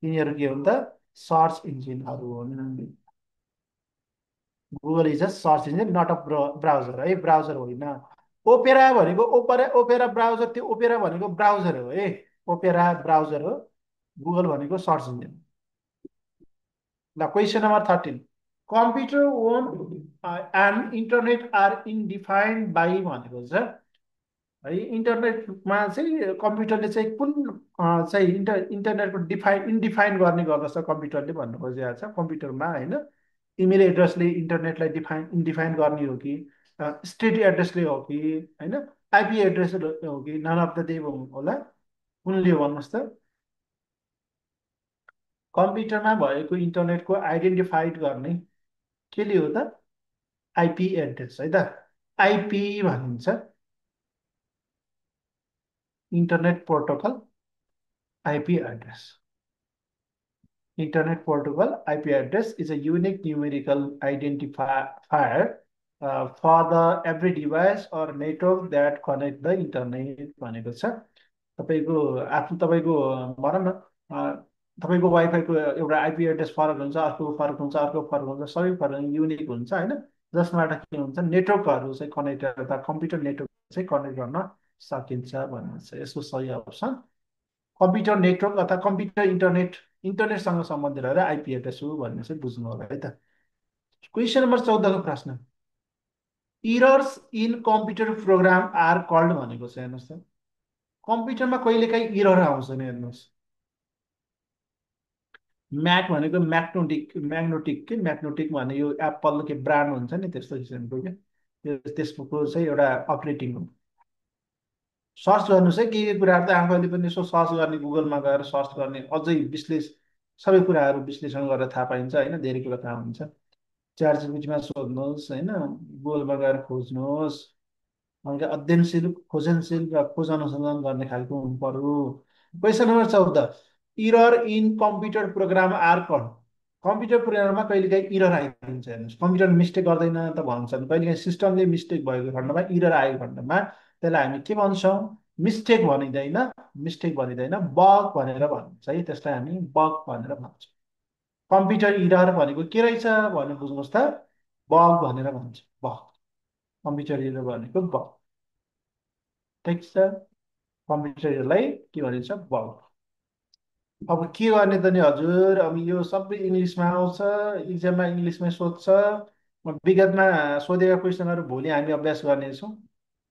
तिनीहरू के हुन् त? सर्च इन्जिनहरू हुन्। Google is a search engine, not a browser है, ब्राउजर होइन। ओपेरा भनेको ओपेरा ब्राउजर, त्यो ओपेरा भनेको ब्राउजर हो है। ओपेरा ब्राउजर हो, गुगल भनेको सर्च इन्जिन। ल question number 13। Computer own and internet are undefined by भनेको छ है। इन्टरनेटमा चाहिँ कम्प्युटरले चाहिँ कुन चाहिँ इन्टरनेटको इन्डिफाइन गर्ने गर्दछ कम्प्युटरले भन्नु खोजिरहेको छ। कम्प्युटरमा होइन, इमेल एड्रेसले इन्टरनेटलाई इन्डिफाइन गर्ने हो कि स्ट्रिट एड्रेसले हो कि होइन, आइपी एड्रेस हो कि, नन अफ द डे होला, कुनले हो भन्नुहोस् त? कम्प्युटरमा भएको इन्टरनेटको आइडेन्टिफाइड गर्ने केले हो त? आइपी एड्रेस है त। आइपी भनिन्छ internet protocol, IP address. Internet Protocol IP address is a unique numerical identifier for the every device or network that connect the internet भनेको छ। तपाईँको आफ्नो तपाईँको भनौँ न तपाईँको वाइफाईको एउटा आइपी एड्रेस फरक हुन्छ, अर्को फरक हुन्छ, अर्को फरक हुन्छ, सबै फरक युनिक हुन्छ होइन, जसबाट के हुन्छ नेटवर्कहरू चाहिँ कनेक्ट गर्दा कम्प्युटर नेटवर्क चाहिँ कनेक्ट गर्न सकिन्छ भन्ने छ यसको सही अप्सन। कम्प्युटर नेटवर्क अथवा कम्प्युटर इन्टरनेट, इन्टरनेटसँग सम्बन्धित रहेर आइपी एड्रेस हो भन्ने चाहिँ बुझ्नु होला है त। क्वेसन नम्बर 14 को प्रश्न, errors in computer program are called भनेको छ। हेर्नुहोस् त, कम्प्युटरमा कहिलेकाहीँ इरर आउँछ नि, हेर्नुहोस्। म्याक भनेको म्याग्नोटिक कि म्याग्नोटिक भने यो एप्पल के ब्रान्ड हुन्छ नि त्यस्तो किसिमको क्या, त्यसको चाहिँ एउटा अपरेटिङ हो। सर्च गर्नुहोस् है, के कुराहरू त आफैले पनि यसो सर्च गर्ने, गुगलमा गएर सर्च गर्ने, अझै सबै कुराहरू विश्लेषण गरेर थाहा पाइन्छ होइन, धेरै कुरा थाहा हुन्छ। च्याट जिपिटीमा सोध्नुहोस् होइन, गुगलमा गएर खोज्नुहोस्, अनि अध्ययनशील, खोजनशील र खोज अनुसन्धान गर्ने खालको हुनु पर्यो। Question number 14, error in computer program are called. Computer प्रोग्राममा कहिलेकाहीँ इरर आइदिन्छ। हेर्नुहोस्, कम्प्युटर मिस्टेक गर्दैन त भन्छन्, कहिलेकाहीँ सिस्टमले मिस्टेक भएको खण्डमा, इरर आएको खण्डमा त्यसलाई हामी के भन्छौँ? मिस्टेक भनिँदैन, मिस्टेक भनिँदैन, बग भनेर भन्छ है, त्यसलाई हामी बग भनेर भन्छौँ। कम्प्युटर इरर भनेको के रहेछ भनेर बुझ्नुहोस् त, बग भनेर भन्छ, बग। कम्प्युटर इरर भनेको बग, ठिक छ। कम्प्युटर इररलाई के भनिन्छ? बग। अब के गर्ने त नि हजुर, अब यो सबै इङ्ग्लिसमा आउँछ, इक्जाममा इङ्ग्लिसमै सोध्छ। विगतमा सोधेका क्वेसनहरू भोलि हामी अभ्यास गर्नेछौँ।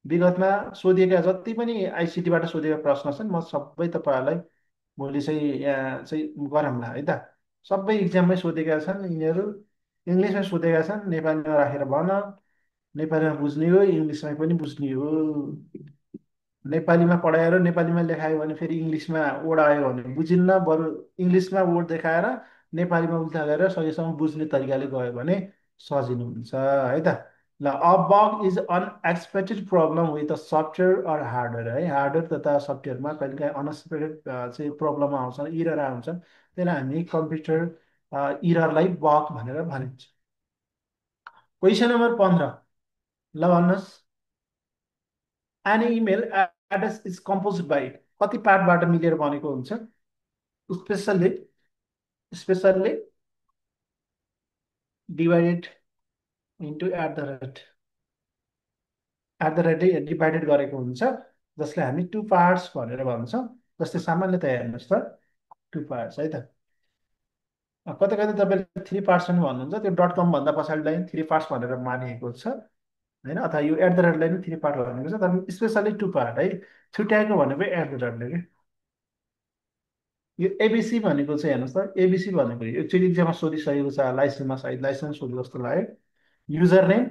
विगतमा सोधिएका जति पनि आइसिटीबाट सोधेका प्रश्न छन्, म सबै तपाईँहरूलाई भोलि चाहिँ यहाँ चाहिँ गरौँला है त। सबै इक्जाममै सोधेका छन् यिनीहरू, इङ्ग्लिसमै सोधेका छन्, नेपालीमा राखेर भन, नेपालीमा बुझ्ने हो, इङ्ग्लिसमै पनि बुझ्ने हो। नेपालीमा पढाएर नेपालीमा लेखायो भने फेरि इङ्ग्लिसमा वर्ड आयो भने बुझिन्न, बरु इङ्ग्लिसमा वर्ड देखाएर नेपालीमा उल्था गरेर सकेसम्म बुझ्ने तरिकाले गयो भने सजिलो हुन्छ है त। ल, a bug is unexpected problem with a software or hardware है, हार्डवेयर तथा सफ्टवेयरमा कहिलेकाहीँ अनएक्सपेक्टेड चाहिँ प्रब्लम आउँछ, इरर आउँछ, त्यसलाई हामी कम्प्युटर इररलाई बग भनेर भनिन्छ। क्वेसन नम्बर 15, ल भन्नुहोस्, an email address is compose by, कति पार्टबाट मिलेर बनेको हुन्छ? Specially specially divided into at the rate divided गरेको हुन्छ, जसलाई हामी टु पार्ट्स भनेर भन्छौँ। जस्तै सामान्यतया हेर्नुहोस् त, टु पार्ट्स है त। कतै कतै तपाईँले 3 पार्ट्स पनि भन्नुहुन्छ, त्यो डट कम भन्दा पछाडिलाई 3 पार्ट्स भनेर मानिएको छ होइन, अथवा यो एट द रेटलाई पनि 3 पार्ट भनेको छ, तर स्पेसल्ली 2 पार्ट है, छुट्याएको भनेको एट द रेटले कि। यो एबिसी भनेको चाहिँ हेर्नुहोस् त, एबिसी भनेको एक्चुअली इक्जाममा सोधिसकेको छ, लाइसेन्समा सायद लाइसेन्स सोध्यो जस्तो लाग्यो। युजर नेम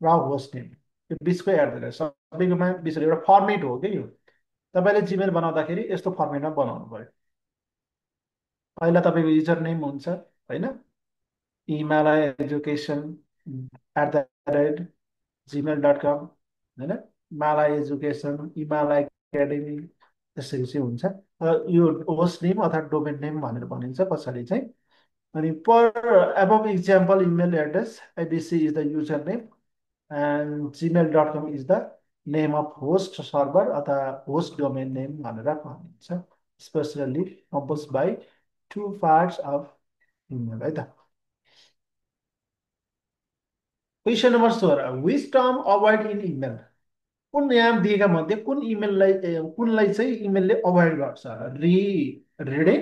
र होस्ट नेम, यो बिचको एट द रेट सबैकोमा बिचको एउटा फर्मेट हो कि यो। तपाईँले जिमेल बनाउँदाखेरि यस्तो फर्मेटमा बनाउनु पऱ्यो। पहिला तपाईँको युजर नेम हुन्छ होइन, हिमालय एजुकेसन @ gmail.com होइन, हिमालय एजुकेसन, हिमालय एकाडेमी, त्यसरी चाहिँ हुन्छ। यो होस्ट नेम अथवा डोमेन नेम भनेर भनिन्छ पछाडि चाहिँ। अनि per above example email address IBC is the user name and gmail.com is the name of host server अथवा होस्ट डोमेन नेम भनेर भनिन्छ। Specially compose by 2 parts of email है त। Question number 16, which term avoid in email, कुन यहाँ दिएका मध्ये कुन इमेललाई कुनलाई चाहिँ इमेलले अभोइड गर्छ? रिडिङ,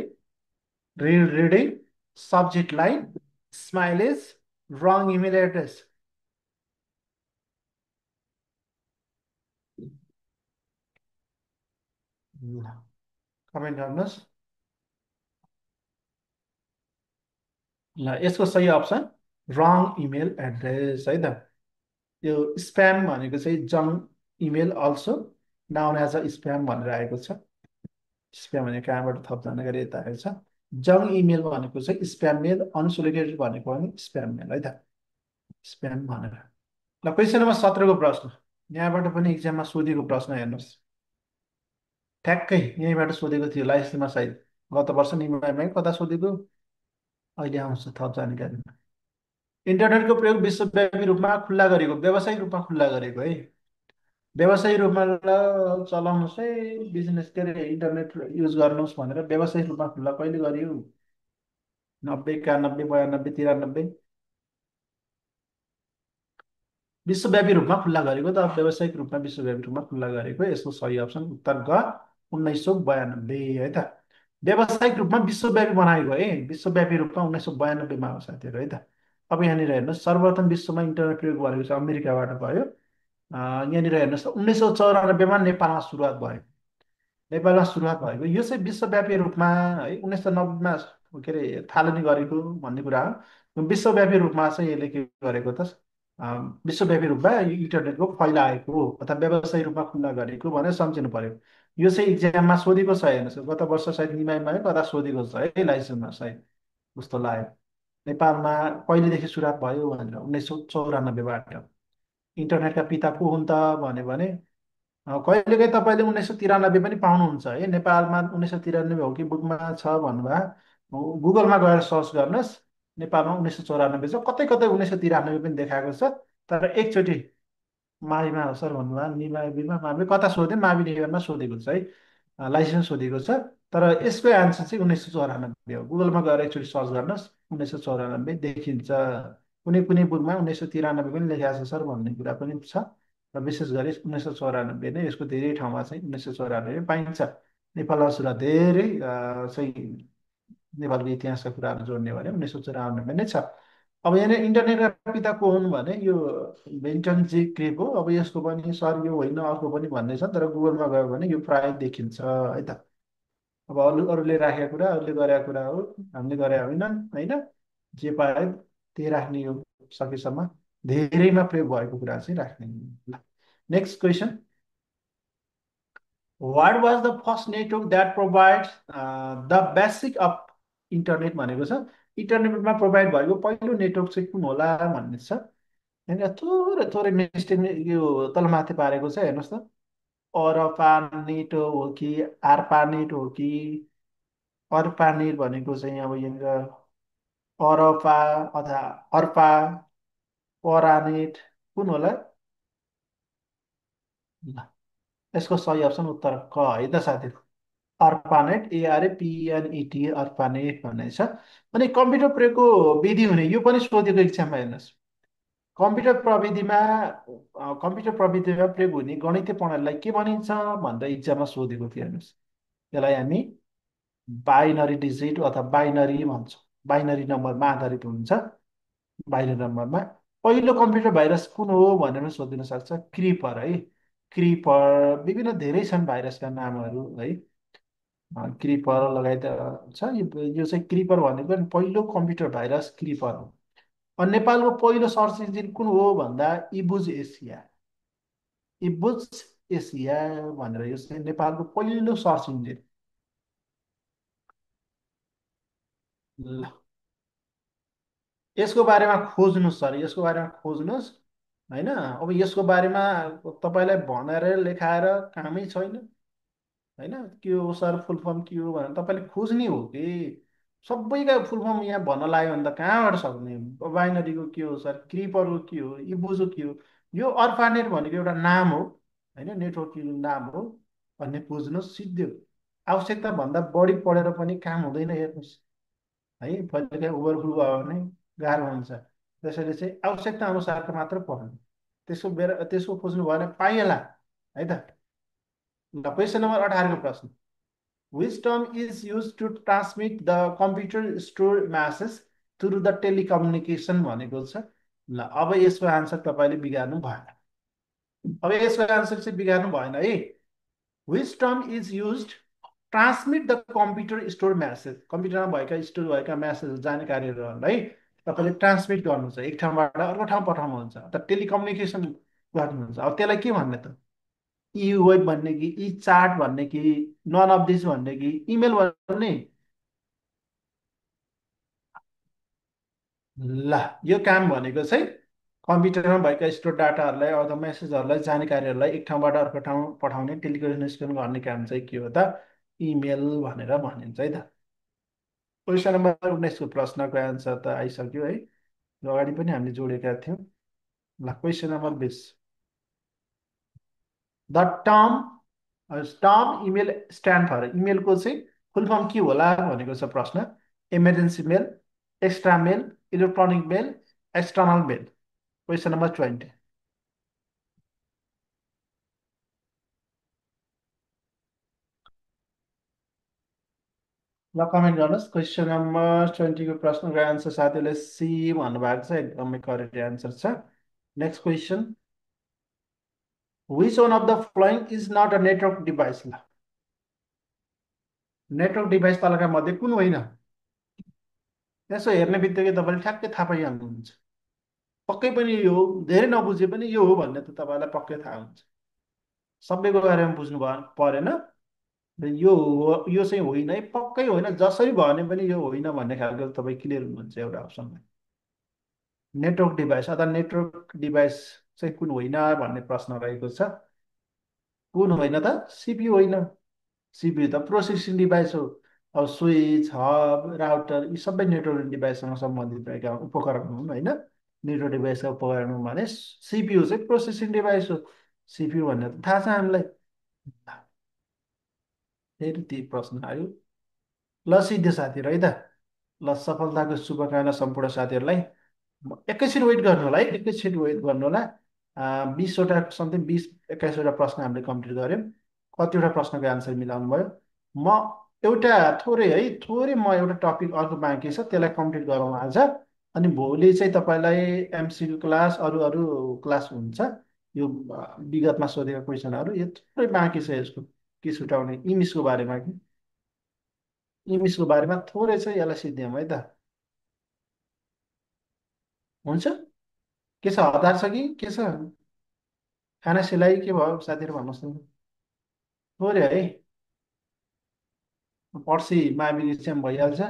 रिडिङ, सब्जेक्ट लाइन, स्माइलेज, रङ इमेल एड्रेस। ल, कमेन्ट गर्नुहोस्। ल, यसको सही अप्सन रङ इमेल एड्रेस है त। यो स्प्याम भनेको चाहिँ junk email also known as a spam भनेर आएको छ। स्प्याम भनेको कहाँबाट थप जानकारी यता आएको छ। जङ्क इमेल भनेको चाहिँ स्प्याम मेल, अनसोलिटेड भनेको पनि स्प्याम मेल है त, स्प्याम भनेर। ल क्वेसन नम्बर 17को प्रश्न, यहाँबाट पनि इक्जाममा सोधेको प्रश्न हेर्नुहोस्। ठ्याक्कै यहीँबाट सोधेको थियो लाइसेन्समा सायद, गत वर्ष निमाइमै कता सोधेको, अहिले आउँछ थप जानकारीमा। इन्टरनेटको प्रयोग विश्वव्यापी रूपमा खुल्ला गरेको, व्यावसायिक रूपमा खुल्ला गरेको है, व्यावसायिक रूपमा चलाउनुहोस् है, बिजनेस के अरे इन्टरनेट युज गर्नुहोस् भनेर व्यावसायिक रूपमा खुल्ला कहिले गरियो? 90, 91, 92, 93। विश्वव्यापी रूपमा खुल्ला गरेको त, व्यावसायिक रूपमा विश्वव्यापी रूपमा खुल्ला गरेको, यसको सही अप्सन उत्तर ग 1992 है त। व्यावसायिक रूपमा विश्वव्यापी बनाएको है, विश्वव्यापी रूपमा 1992मा हो साथीहरू है त। अब यहाँनिर हेर्नुहोस्, सर्वप्रथम विश्वमा इन्टरनेट प्रयोग गरेको चाहिँ अमेरिकाबाट भयो। यहाँनिर हेर्नुहोस् त 1994मा नेपालमा सुरुवात भयो, नेपालमा सुरुवात भएको, यो चाहिँ विश्वव्यापी रूपमा है 1990मा के अरे थालनी गरेको भन्ने कुरा हो। विश्वव्यापी रूपमा चाहिँ यसले के गरेको त, विश्वव्यापी रूपमा इन्टरनेटको फैलाएको अथवा व्यवसायिक रूपमा खुल्ला गरेको भनेर सम्झिनु पर्यो। यो चाहिँ इक्जाममा सोधेको छ हेर्नुहोस्, गत वर्ष सायद निमाइमा है कता सोधेको छ है लाइसेन्समा सायद जस्तो लाग्यो। नेपालमा कहिलेदेखि सुरुवात भयो भनेर 1994बाट। इन्टरनेटका पिता को हुन् त भन्यो भने कहिलेकाहीँ तपाईँले 1993 पनि पाउनुहुन्छ है, नेपालमा 1993 हो कि बुकमा छ भन्नुभयो, गुगलमा गएर सर्च गर्नुहोस्, नेपालमा 1994 छ, कतै कतै 1993 पनि देखाएको छ। तर एकचोटि माविमा हो सर भन्नुभयो, निमाविमा मावि कता सोधेँ, मावि निमाविमा सोधेको छ है, लाइसेन्स सोधेको छ। तर यसको एन्सर चाहिँ 1994 हो, गुगलमा गएर एकचोटि सर्च गर्नुहोस्, 1994 देखिन्छ। कुनै कुनै बुकमा 1993 पनि लेखाएको छ सर भन्ने कुरा पनि छ, र विशेष गरी 1994 नै यसको धेरै ठाउँमा चाहिँ 1994 पाइन्छ। नेपालमा सुरु धेरै चाहिँ नेपालको इतिहासका कुराहरू जोड्ने भने 1994 नै छ। अब यहाँनिर इन्टरनेटका पिता को हुन् भने यो बेन्टन जी क्रेप हो। अब यसको पनि सर यो होइन अर्को पनि भन्ने छ, तर गुगलमा गयो भने यो प्रायः देखिन्छ है त। अब अरूले राखेका कुरा, अरूले गरेका कुरा हो, हामीले गरे होइन होइन, जे पाए त्यही राख्ने, यो सकेसम्म धेरैमा प्रयोग भएको कुरा चाहिँ राख्ने। ल next question, what was the first network that provide the basic of internet भनेको छ, इन्टरनेटमा प्रोभाइड भएको पहिलो नेटवर्क चाहिँ कुन होला भन्ने छ। यहाँनिर थोरै थोरै मिस्टेक यो तलमाथि पारेको छ हेर्नुहोस् त, अरपा नेट हो कि आरपा नेट हो कि, अर्पा नेट भनेको चाहिँ अब यहाँनिर अरपा अथवा अर्पा, परानेट कुन होला? ल, यसको सही अप्सन उत्तर क है त साथी, अर्पानेट, एआरएपिएनइटी, अर्पानेट भन्ने छ। अनि कम्प्युटर प्रयोगको विधि हुने, यो पनि सोधेको इक्जाममा हेर्नुहोस्। कम्प्युटर प्रविधिमा प्रयोग हुने गणितीय प्रणालीलाई के भनिन्छ भनेर इक्जाममा सोधेको थियो हेर्नुहोस्। यसलाई हामी बाइनरी डिजिट अथवा बाइनरी भन्छौँ, बाइनरी नम्बरमा आधारित हुन्छ। बाइनरी नम्बरमा पहिलो कम्प्युटर भाइरस कुन हो भनेर सोधिन सक्छ, क्रिपर है, क्रिपर, विभिन्न धेरै छन् भाइरसका नामहरू है, क्रिपर लगायत छ। यो चाहिँ क्रिपर भनेको नि पहिलो कम्प्युटर भाइरस क्रिपर हो। अनि नेपालको पहिलो सर्च इन्जिन कुन हो भन्दा इबुज एसिया, इबुज एसिया भनेर, यो चाहिँ नेपालको पहिलो सर्च इन्जिन। ल, यसको बारेमा खोज्नुहोस् सर, यसको बारेमा खोज्नुहोस् होइन। अब यसको बारेमा तपाईँलाई भनेर लेखाएर कामै छैन होइन, के हो सर फुल फर्म के हो भनेर तपाईँले खोज्ने हो कि, सबैका फुल फर्म यहाँ भन्न लाग्यो भने त कहाँबाट सक्ने। बाइनरीको के हो सर, क्रिपरको के हो, इबुजो के हो, यो अर्फानेट भनेको एउटा नाम हो होइन, नेटवर्किङ नाम हो भन्ने बुझ्नुहोस् सिद्धि हो। आवश्यकता भन्दा बढी पढेर पनि काम हुँदैन हेर्नुहोस् है, कहिलेकाहीँ ओभरफुल भयो भने गाह्रो हुन्छ। त्यसैले चाहिँ आवश्यकता अनुसारको मात्र पढ्नु, त्यसको खोज्नु भयो भने पाइएला है त। ल क्वेसन नम्बर 18को प्रश्न, which term is used to transmit the computer stored messages through the telecommunication भनेको छ। ल अब यसको आन्सर तपाईँले बिगार्नु भएन, अब यसको आन्सर चाहिँ बिगार्नु भएन है। which term is used transmit the computer store message, कम्प्युटरमा भएका स्टोर भएका म्यासेज जानकारीहरू है, तपाईँले ट्रान्समिट गर्नु छ, एक ठाउँबाट अर्को ठाउँ पठाउनुहुन्छ, अथवा टेलिकम्युनिकेसन गर्नुहुन्छ। अब त्यसलाई के भन्ने त? ई वेब भन्ने कि ई चार्ट भन्ने कि नन अफ दिस भन्ने कि इमेल भन्ने? ल, यो काम भनेको चाहिँ कम्प्युटरमा भएका स्टोर डाटाहरूलाई अथवा मेसेजहरूलाई, जानकारीहरूलाई एक ठाउँबाट अर्को ठाउँ पठाउने, टेलिकम्युनिकेसन गर्ने काम चाहिँ के हो त? इमेल भनेर भनिन्छ है त। क्वेसन नम्बर 19को प्रश्नको एन्सर त आइसक्यो है, यो अगाडि पनि हामीले जोडेका थियौँ। ल, question number 20। The term email stand for, इमेलको चाहिँ फुल फर्म के होला भनेको छ प्रश्न। Emergency mail, extra mail, electronic mail, external mail. Question number 20। ल, कमेन्ट गर्नुहोस्। क्वेसन नम्बर 20को प्रश्नको एन्सर साथीहरूले सी भन्नुभएको छ, एकदमै करेक्ट एन्सर छ। Next question, which one of the following is not a network device? ल, नेटवर्क डिभाइस तलका मध्ये कुन होइन? यसो हेर्ने बित्तिकै तपाईँले ठ्याक्कै थाहा पाइहाल्नुहुन्छ। पक्कै पनि यो हो, धेरै नबुझे पनि यो हो भन्ने त तपाईँलाई पक्कै थाहा हुन्छ। सबैको बारेमा बुझ्नु परेन। यो हो, यो चाहिँ होइन है, पक्कै होइन, जसरी भयो भने पनि यो होइन भन्ने खालको तपाईँ क्लियर हुनुहुन्छ एउटा अप्सनमा। नेटवर्क डिभाइस अथवा नेटवर्क डिभाइस चाहिँ कुन होइन भन्ने प्रश्न रहेको छ। कुन होइन त? सिपियु होइन। सिपियु त प्रोसेसिङ डिभाइस हो। अब स्विच, हब, राउटर यी सबै नेटवर्क डिभाइससँग सम्बन्धित रहेका उपकरण हुन् होइन। नेटवर्क डिभाइसका उपकरण हुन् भने सिपियु चाहिँ प्रोसेसिङ डिभाइस हो। सिपियु भन्ने त थाहा छ हामीलाई। फेरि ती प्रश्न आयो। ल, सिधै साथीहरू है त। ल, सफलताको शुभकामना सम्पूर्ण साथीहरूलाई। एकैछिन वेट गर्नु होला है, एकैछिन वेट गर्नु होला। 20वटा समथिङ 20-21वटा प्रश्न हामीले कम्प्लिट गऱ्यौँ। कतिवटा प्रश्नको एन्सर मिलाउनु भयो? म एउटा थोरै है, थोरै म एउटा टपिक अर्को बाँकी छ, त्यसलाई कम्प्लिट गरौँ आज। अनि भोलि चाहिँ तपाईँलाई एमसिक्यू क्लास, अरू अरू क्लास हुन्छ। यो विगतमा सोधेका क्वेसनहरू यो थोरै बाँकी छ, यसको के छुट्याउने इङ्ग्लिसको बारेमा कि इङ्ग्लिसको बारेमा थोरै चाहिँ यसलाई सिद्ध्याउँ है त। हुन्छ? के छ, हतार छ कि के छ? खाना सिलाइ के भयो साथीहरू भन्नुहोस् न। थोरै है, पर्सि मावि चाहिँ भइहाल्छ।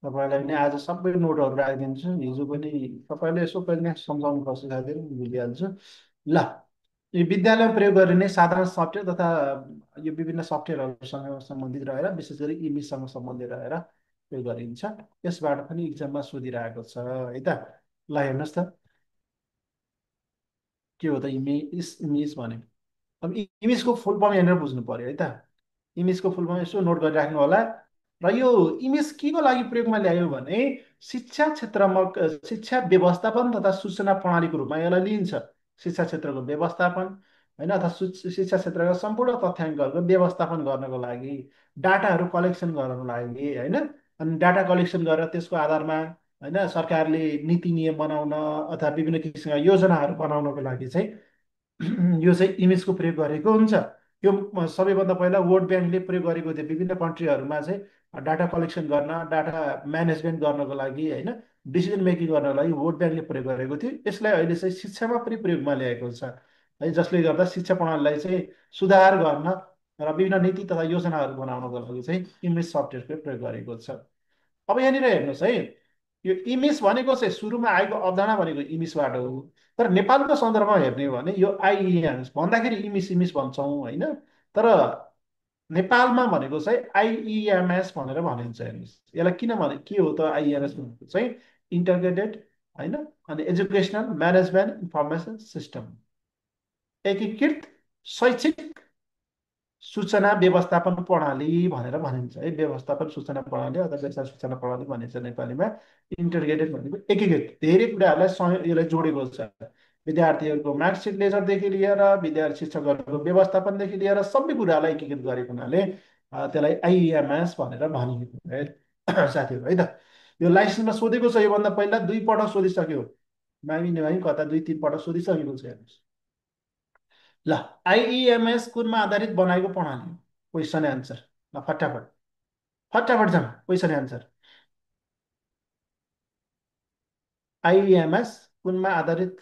तपाईँलाई पनि आज सबै नोटहरू राखिदिन्छु। हिजो पनि तपाईँले यसो कहिले सम्झाउनु पर्छ साथीहरू, भुलिहाल्छु। ल, यो विद्यालयमा प्रयोग गरिने साधारण सफ्टवेयर तथा यो विभिन्न सफ्टवेयरहरूसँग सम्बन्धित रहेर, विशेष गरी इमेजसँग सम्बन्धित रहेर प्रयोग गरिन्छ। यसबाट पनि इक्जाममा सोधिरहेको छ है त। ल, हेर्नुहोस् त के हो त इमेज। इमेज भने अब इमेजको फुल फर्म यहाँनिर बुझ्नु पर्यो है त। इमेजको फुल फर्म यसो नोट गरिराख्नु होला। र यो इमेज केको लागि प्रयोगमा ल्यायो भने शिक्षा क्षेत्रमा, शिक्षा व्यवस्थापन तथा सूचना प्रणालीको रूपमा यसलाई लिइन्छ। शिक्षा क्षेत्रको व्यवस्थापन होइन, अथवा शिक्षा क्षेत्रका सम्पूर्ण तथ्याङ्कहरूको व्यवस्थापन गर्नको लागि, डाटाहरू कलेक्सन गर्नको लागि होइन। अनि डाटा कलेक्सन गरेर त्यसको आधारमा होइन सरकारले नीति नियम बनाउन अथवा विभिन्न किसिमका योजनाहरू बनाउनको लागि चाहिँ यो चाहिँ इमेजको प्रयोग गरेको हुन्छ। यो सबैभन्दा पहिला वर्ल्ड ब्याङ्कले प्रयोग गरेको थियो विभिन्न कन्ट्रीहरूमा चाहिँ डाटा कलेक्सन गर्न, डाटा म्यानेजमेन्ट गर्नको लागि होइन, डिसिजन मेकिङ गर्नको लागि वर्ल्ड ब्याङ्कले प्रयोग गरेको थियो। यसलाई अहिले चाहिँ शिक्षामा पनि प्रयोगमा ल्याएको छ है, जसले गर्दा शिक्षा प्रणालीलाई चाहिँ सुधार गर्न र विभिन्न नीति तथा योजनाहरू बनाउनको लागि चाहिँ इमेज सफ्टवेयरको प्रयोग गरेको छ। अब यहाँनिर हेर्नुहोस् है, यो इमेज भनेको चाहिँ सुरुमा आएको अवधारणा भनेको इमेजबाट हो। तर नेपालको सन्दर्भमा हेर्ने हो भने यो आइइएमएस भन्दाखेरि इमेज इमेज भन्छौँ होइन। तर नेपालमा भनेको चाहिँ आइइएमएस भनेर भनिन्छ। हेर्नुहोस् यसलाई किन भने के हो त आइइएमएस भनेको चाहिँ इन्टरग्रेटेड होइन, अनि एजुकेसनल म्यानेजमेन्ट इन्फर्मेसन सिस्टम, एकीकृत शैक्षिक सूचना व्यवस्थापन प्रणाली भनेर भनिन्छ है। व्यवस्थापन सूचना प्रणाली अथवा व्यवसाय सूचना प्रणाली भनिन्छ नेपालीमा। इन्टरग्रेटेड भनेको एकीकृत, धेरै कुराहरूलाई यसलाई जोडेको छ। विद्यार्थीहरूको मार्कसिट लेजरदेखि लिएर विद्यार्थी शिक्षकहरूको व्यवस्थापनदेखि लिएर सबै कुरालाई एकीकृत गरेको हुनाले त्यसलाई आइएमएस भनेर भनिएको है साथीहरू है त। यो लाइसेन्समा सोधेको छ, योभन्दा पहिला 2 पटक सोधिसक्यो। मावि नेवाई कता 2-3 पटक सोधिसकेको छ हेर्नुहोस्। ल, आइइएमएस कुनमा आधारित बनाएको प्रणाली हो? Question answer. ल, फटाफट फटाफट जाउँ क्वेसन एन्सर। आइएमएस कुनमा आधारित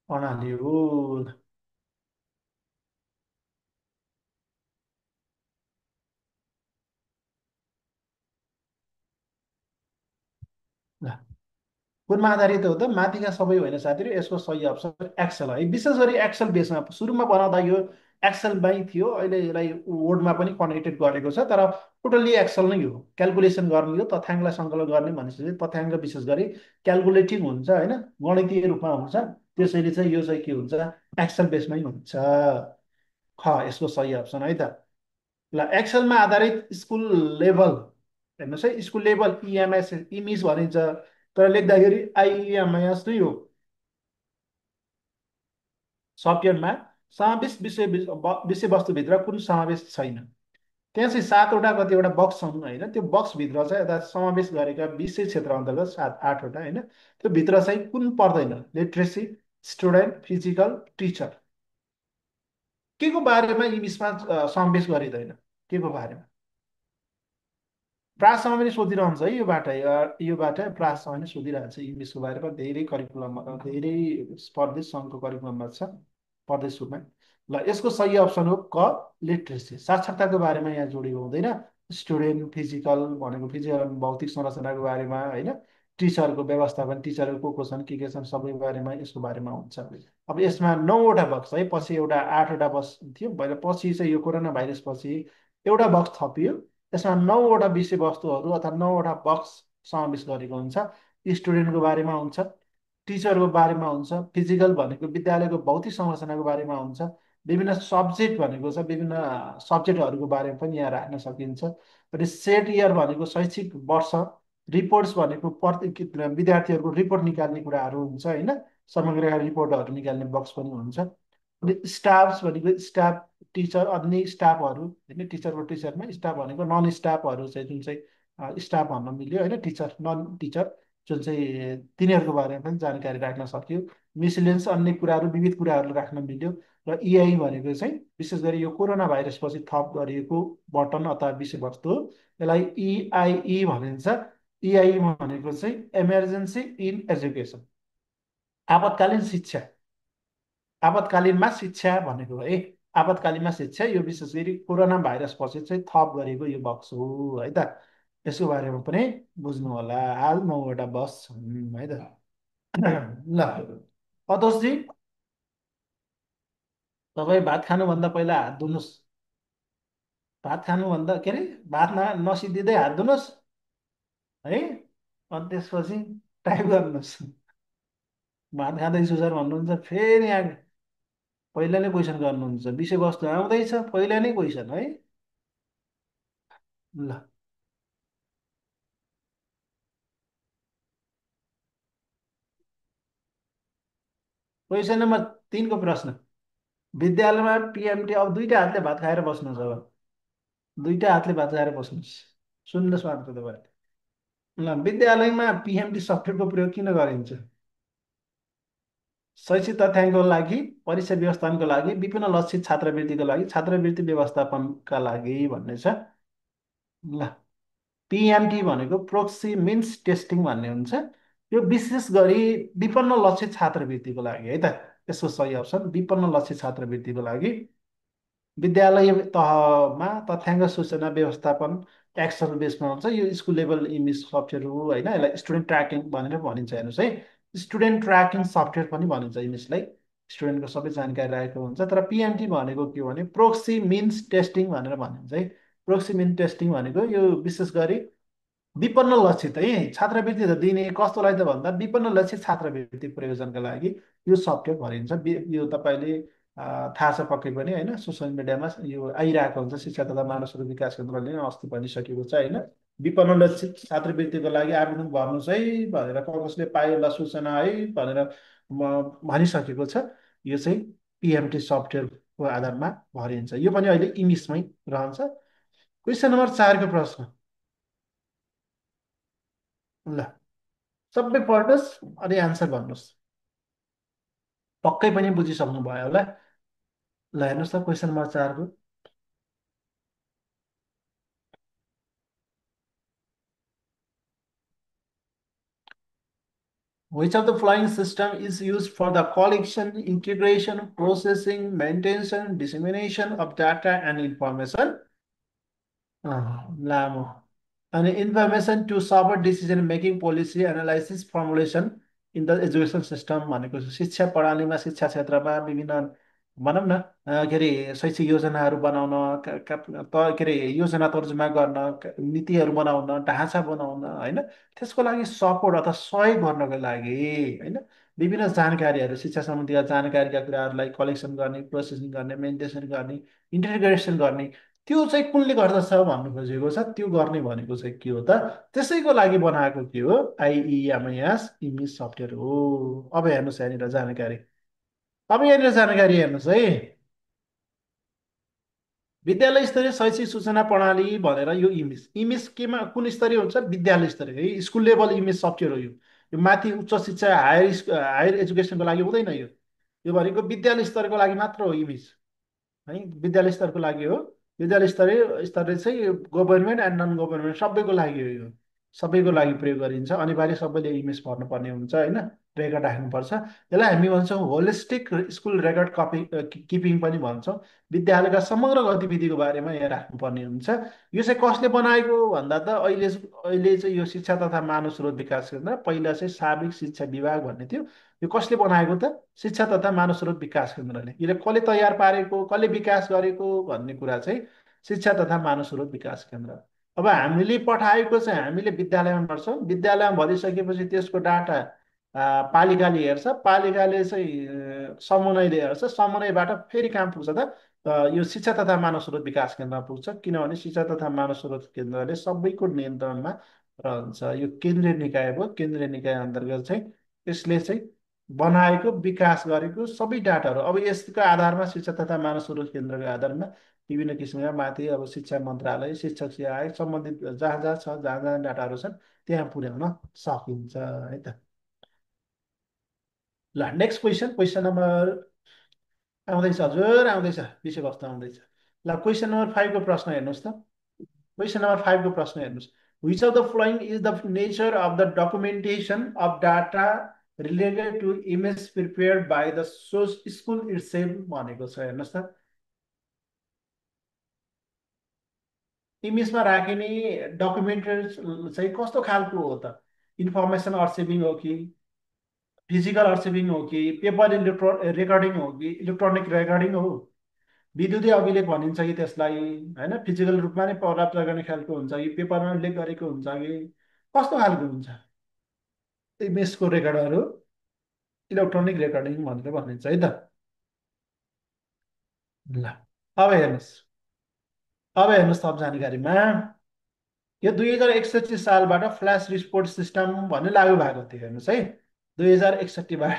प्रणाली हो? ल, कुनमा आधारित हो त माथिका सबै होइन साथीहरू। यसको सही अप्सन एक्सेल है। विशेष गरी एक्सेल बेसमा सुरुमा बनाउँदा यो एक्सेलमै थियो, अहिले यसलाई वर्डमा पनि कनेक्टेड गरेको छ, तर टोटल्ली एक्सेल नै हो। क्यालकुलेसन गर्ने हो, तथ्याङ्कलाई सङ्कलन गर्ने भनेपछि तथ्याङ्क विशेष गरी क्यालकुलेटिभ हुन्छ होइन, गणितीय रूपमा हुन्छ। त्यसैले चाहिँ यो चाहिँ के हुन्छ, एक्सेल बेसमै हुन्छ। यसको सही अप्सन है त। ल, एक्सेलमा आधारित स्कुल लेभल, हेर्नुहोस् है, स्कुल लेभल इएमएस इमिज भनिन्छ, तर लेख्दाखेरि आइइएमएस नै हो। सफ्टवेयरमा समावेश विषयवस्तुभित्र कुन समावेश छैन। त्यहाँ चाहिँ सातवटा कतिवटा बक्स छन् होइन, त्यो बक्सभित्र चाहिँ यता समावेश गरेका विषय क्षेत्र अन्तर्गत सात आठवटा होइन, त्यो भित्र चाहिँ कुन पर्दैन? Literacy, student, physical, teacher. के को बारेमा इङ्ग्लिसमा समावेश गरिँदैन? के को बारेमा? प्राससँग पनि सोधिरहन्छ है, योबाट प्राससँग पनि सोधिरहेको छ इङ्ग्लिसको बारेमा। धेरै करिकुलममा, धेरै प्रदेश सङ्घको करिकुलममा छ, प्रदेश रूपमा। ल, यसको सही अप्सन हो क, लिट्रेसी, साक्षरताको बारेमा यहाँ जोडिएको हुँदैन। स्टुडेन्ट, फिजिकल भनेको फिजिकल भौतिक संरचनाको बारेमा होइन, टिचरको व्यवस्थापन, टिचरहरू को छन्, के छन्, सबै बारेमा यसको बारेमा हुन्छ। अब यसमा 9वटा बक्स है, पछि एउटा 8वटा बक्स थियो, पछि चाहिँ यो कोरोना भाइरस पछि एउटा बक्स थपियो। यसमा 9वटा विषयवस्तुहरू अथवा 9वटा बक्स समावेश गरेको हुन्छ। स्टुडेन्टको बारेमा हुन्छ, टिचरको बारेमा हुन्छ, फिजिकल भनेको विद्यालयको भौतिक संरचनाको बारेमा हुन्छ, विभिन्न सब्जेक्ट भनेको छ, विभिन्न सब्जेक्टहरूको बारेमा पनि यहाँ राख्न सकिन्छ। अनि सेट इयर भनेको शैक्षिक वर्ष, रिपोर्ट्स भनेको विद्यार्थीहरूको रिपोर्ट निकाल्ने कुराहरू हुन्छ होइन, समग्र रिपोर्टहरू निकाल्ने बक्स पनि हुन्छ। अनि स्टाफ्स भनेको स्टाफ, टिचर अन्य स्टाफहरू होइन, टिचरको टिचरमा स्टाफ भनेको नन स्टाफहरू चाहिँ, जुन चाहिँ स्टाफ भन्न मिल्यो होइन, टिचर नन टिचर जुन चाहिँ तिनीहरूको बारेमा पनि जानकारी राख्न सक्यो। मिसलेन्स अन्य कुराहरू, विविध कुराहरू राख्न मिल्यो। र इआई भनेको चाहिँ विशेष गरी यो कोरोना भाइरसपछि थप गरिएको बटन अथवा विषयवस्तु हो, यसलाई इआइई भनिन्छ। इआई भनेको चाहिँ इमर्जेन्सी इन एजुकेसन, आपतकालीन शिक्षा, आपतकालीनमा शिक्षा भनेको है। आपतकालीनमा शिक्षा यो विशेष गरी कोरोना भाइरस पछि चाहिँ थप गरेको यो बक्स हो है त। यसको बारेमा पनि बुझ्नु होला। हाल 9वटा बक्स छन् है त। ल, अतोषजी, तपाईँ भात खानुभन्दा पहिला हात धुनुहोस्। भात खानुभन्दा के अरे, भात नसिद्धिँदै हात धुनुहोस् है। अनि त्यसपछि टाइप गर्नुहोस्। भात खाँदैछु सर भन्नुहुन्छ, फेरि यहाँ पहिला नै क्वेसन गर्नुहुन्छ, विषयवस्तु आउँदैछ पहिला नै क्वेसन है। ल, क्वेसन नम्बर 3को प्रश्न। विद्यालयमा पिएमटी, अब दुईटा हातले भात खाएर बस्नुहोस्। अब दुईटा हातले भात खाएर बस्नुहोस्, सुन्नुहोस् मात्र तपाईँ। ल, विद्यालयमा पिएमटी सफ्टवेयरको प्रयोग किन गरिन्छ? शैक्षिक तथ्याङ्कको लागि, परीक्षा व्यवस्थापनको लागि, विभिन्न लक्षित छात्रवृत्तिको लागि, छात्रवृत्ति व्यवस्थापनका लागि भन्ने छ। ल, पिएमटी भनेको प्रोक्सी मिन्स टेस्टिङ भन्ने हुन्छ। यो विशेष गरी विपन्न लक्षित छात्रवृत्तिको लागि है त। यसको सही अप्सन विपन्न लक्षित छात्रवृत्तिको लागि। विद्यालय तहमा तथ्याङ्क सूचना व्यवस्थापन एक्सेल बेसमा हुन्छ। यो स्कुल लेभल इमेज सफ्टवेयर हो होइन, यसलाई स्टुडेन्ट ट्र्याकिङ भनेर भनिन्छ। हेर्नुहोस् है, स्टुडेन्ट ट्र्याकिङ सफ्टवेयर पनि भनिन्छ इमेजलाई। स्टुडेन्टको सबै जानकारी राखेको हुन्छ। तर पिएमटी भनेको के हो भने प्रोक्सी मिन्स टेस्टिङ भनेर भनिन्छ है। प्रोक्सी मिन्स टेस्टिंग भनेको यो विशेष गरी विपन्न लक्षित है छात्रवृत्ति त दिने कस्तोलाई त भन्दा विपन्न लक्षित छात्रवृत्ति प्रयोजनका लागि यो सफ्टवेयर भनिन्छ। यो तपाईँले थाहा छ पक्कै पनि होइन, सोसियल मिडियामा यो आइरहेको हुन्छ। शिक्षा तथा मानव स्रोत विकास केन्द्रले अस्ति भनिसकेको छ होइन, विपन्न लक्षित छात्रवृत्तिको लागि आवेदन गर्नुहोस् है भनेर, कसले पायो होला सूचना है भनेर भनिसकेको छ। यो चाहिँ पिएमटी सफ्टवेयरको आधारमा भरिन्छ। यो पनि अहिले इङ्ग्लिसमै रहन्छ। क्वेसन नम्बर 4को प्रश्न। ल, सबै पढ्नुहोस् अनि आन्सर भन्नुहोस्। पक्कै पनि बुझिसक्नु भयो होला। ल, हेर्नुहोस् त क्वेसन नम्बर 4को। Which of the following system is used for the collection, integration, processing, maintenance, dissemination of data and information? लामो अनि information to support decision making policy analysis formulation in the education system भनेको शिक्षा प्रणालीमा शिक्षा क्षेत्रमा विभिन्न भनौँ न के अरे शैक्षिक योजनाहरू बनाउन के अरे योजना तर्जुमा गर्न नीतिहरू बनाउन ढाँचा बनाउन होइन त्यसको लागि सपोर्ट अथवा सहयोग गर्नको लागि होइन विभिन्न जानकारीहरू शिक्षा सम्बन्धी जानकारीका कुराहरूलाई कलेक्सन गर्ने प्रोसेसिङ गर्ने मेन्टेनेन्स गर्ने इन्टिग्रेसन गर्ने त्यो चाहिँ कुनले गर्दछ भन्नु खोजेको छ त्यो गर्ने भनेको चाहिँ के हो त त्यसैको लागि बनाएको के हो आइइएमएस इमेज सफ्टवेयर हो अब हेर्नुहोस् यहाँनिर जानकारी अब यहाँनिर जानकारी हेर्नुहोस् है विद्यालय स्तरीय शैक्षिक सूचना प्रणाली भनेर यो इमेज इमेज केमा कुन स्तरीय हुन्छ विद्यालय स्तरीय है स्कुल लेभल इमेज सफ्टवेयर हो यो माथि उच्च शिक्षा हायर एजुकेसनको लागि हुँदैन यो भनेको विद्यालय स्तरको लागि मात्र हो इमेज है विद्यालय स्तरको लागि हो विद्यालय स्तरले चाहिँ गभर्मेन्ट एन्ड नन गभर्मेन्ट सबैको लागि हो यो सबैको लागि प्रयोग गरिन्छ अनिवार्य सबैले इमेज भर्नुपर्ने हुन्छ होइन रेकर्ड राख्नुपर्छ यसलाई हामी भन्छौँ होलिस्टिक स्कुल रेकर्ड किपिङ पनि भन्छौँ विद्यालयका समग्र गतिविधिको बारेमा यहाँ राख्नुपर्ने हुन्छ यो चाहिँ कसले बनाएको भन्दा त अहिले अहिले चाहिँ यो शिक्षा तथा मानव स्रोत विकास केन्द्र पहिला चाहिँ सार्वजनिक शिक्षा विभाग भन्ने थियो यो कसले बनाएको त शिक्षा तथा मानव स्रोत विकास केन्द्रले यसले कसले तयार पारेको कसले विकास गरेको भन्ने कुरा चाहिँ शिक्षा तथा मानव स्रोत विकास केन्द्र अब हामीले पठाएको चाहिँ हामीले विद्यालयमा भर्छौँ विद्यालयमा भरिसकेपछि त्यसको डाटा पालिकाले हेर्छ पालिकाले चाहिँ समन्वयले हेर्छ समन्वयबाट फेरि कहाँ पुग्छ त यो शिक्षा तथा मानव स्रोत विकास केन्द्रमा पुग्छ किनभने शिक्षा तथा मानव स्रोत केन्द्रले सबैको नियन्त्रणमा रहन्छ यो केन्द्रीय निकाय हो केन्द्रीय निकाय अन्तर्गत चाहिँ यसले चाहिँ बनाएको विकास गरेको सबै डाटाहरू अब यसको आधारमा शिक्षा तथा मानव स्रोत केन्द्रको आधारमा विभिन्न किसिमका माथि अब शिक्षा मन्त्रालय शिक्षक सेवा आयोग सम्बन्धित जहाँ जहाँ छ जहाँ जहाँ डाटाहरू छन् त्यहाँ पुर्याउन सकिन्छ है त ल नेक्स्ट क्वेसन नम्बर आउँदैछ हजुर आउँदैछ विषयवस्तु आउँदैछ ल क्वेसन नम्बर 5 को प्रश्न हेर्नुहोस् त क्वेसन नम्बर 5 को प्रश्न हेर्नुहोस् which of the following is the nature of the documentation of data related to image prepared by the source school itself भनेको छ हेर्नुहोस् त इमेजमा राखिने डकुमेन्ट चाहिँ कस्तो खालको हो त इन्फर्मेसन अर्सिभिङ हो कि फिजिकल अर्सिभिङ हो कि पेपर रेकर्डिङ हो कि इलेक्ट्रोनिक रेकर्डिङ हो विद्युतीय अभिलेख भनिन्छ कि त्यसलाई होइन फिजिकल रूपमा नै प्राप्त गर्ने खालको हुन्छ कि पेपरमा उल्लेख गरेको हुन्छ कि कस्तो खालको हुन्छ इमेजको रेकर्डहरू इलेक्ट्रोनिक रेकर्डिङ भनेर भनिन्छ है त ल अब हेर्नुहोस् अब हेर्नुहोस् थप जानकारीमा यो 2061 सालबाट फ्ल्यास रिपोर्ट सिस्टम भन्ने लागू भएको थियो हेर्नुहोस् है 2061बाट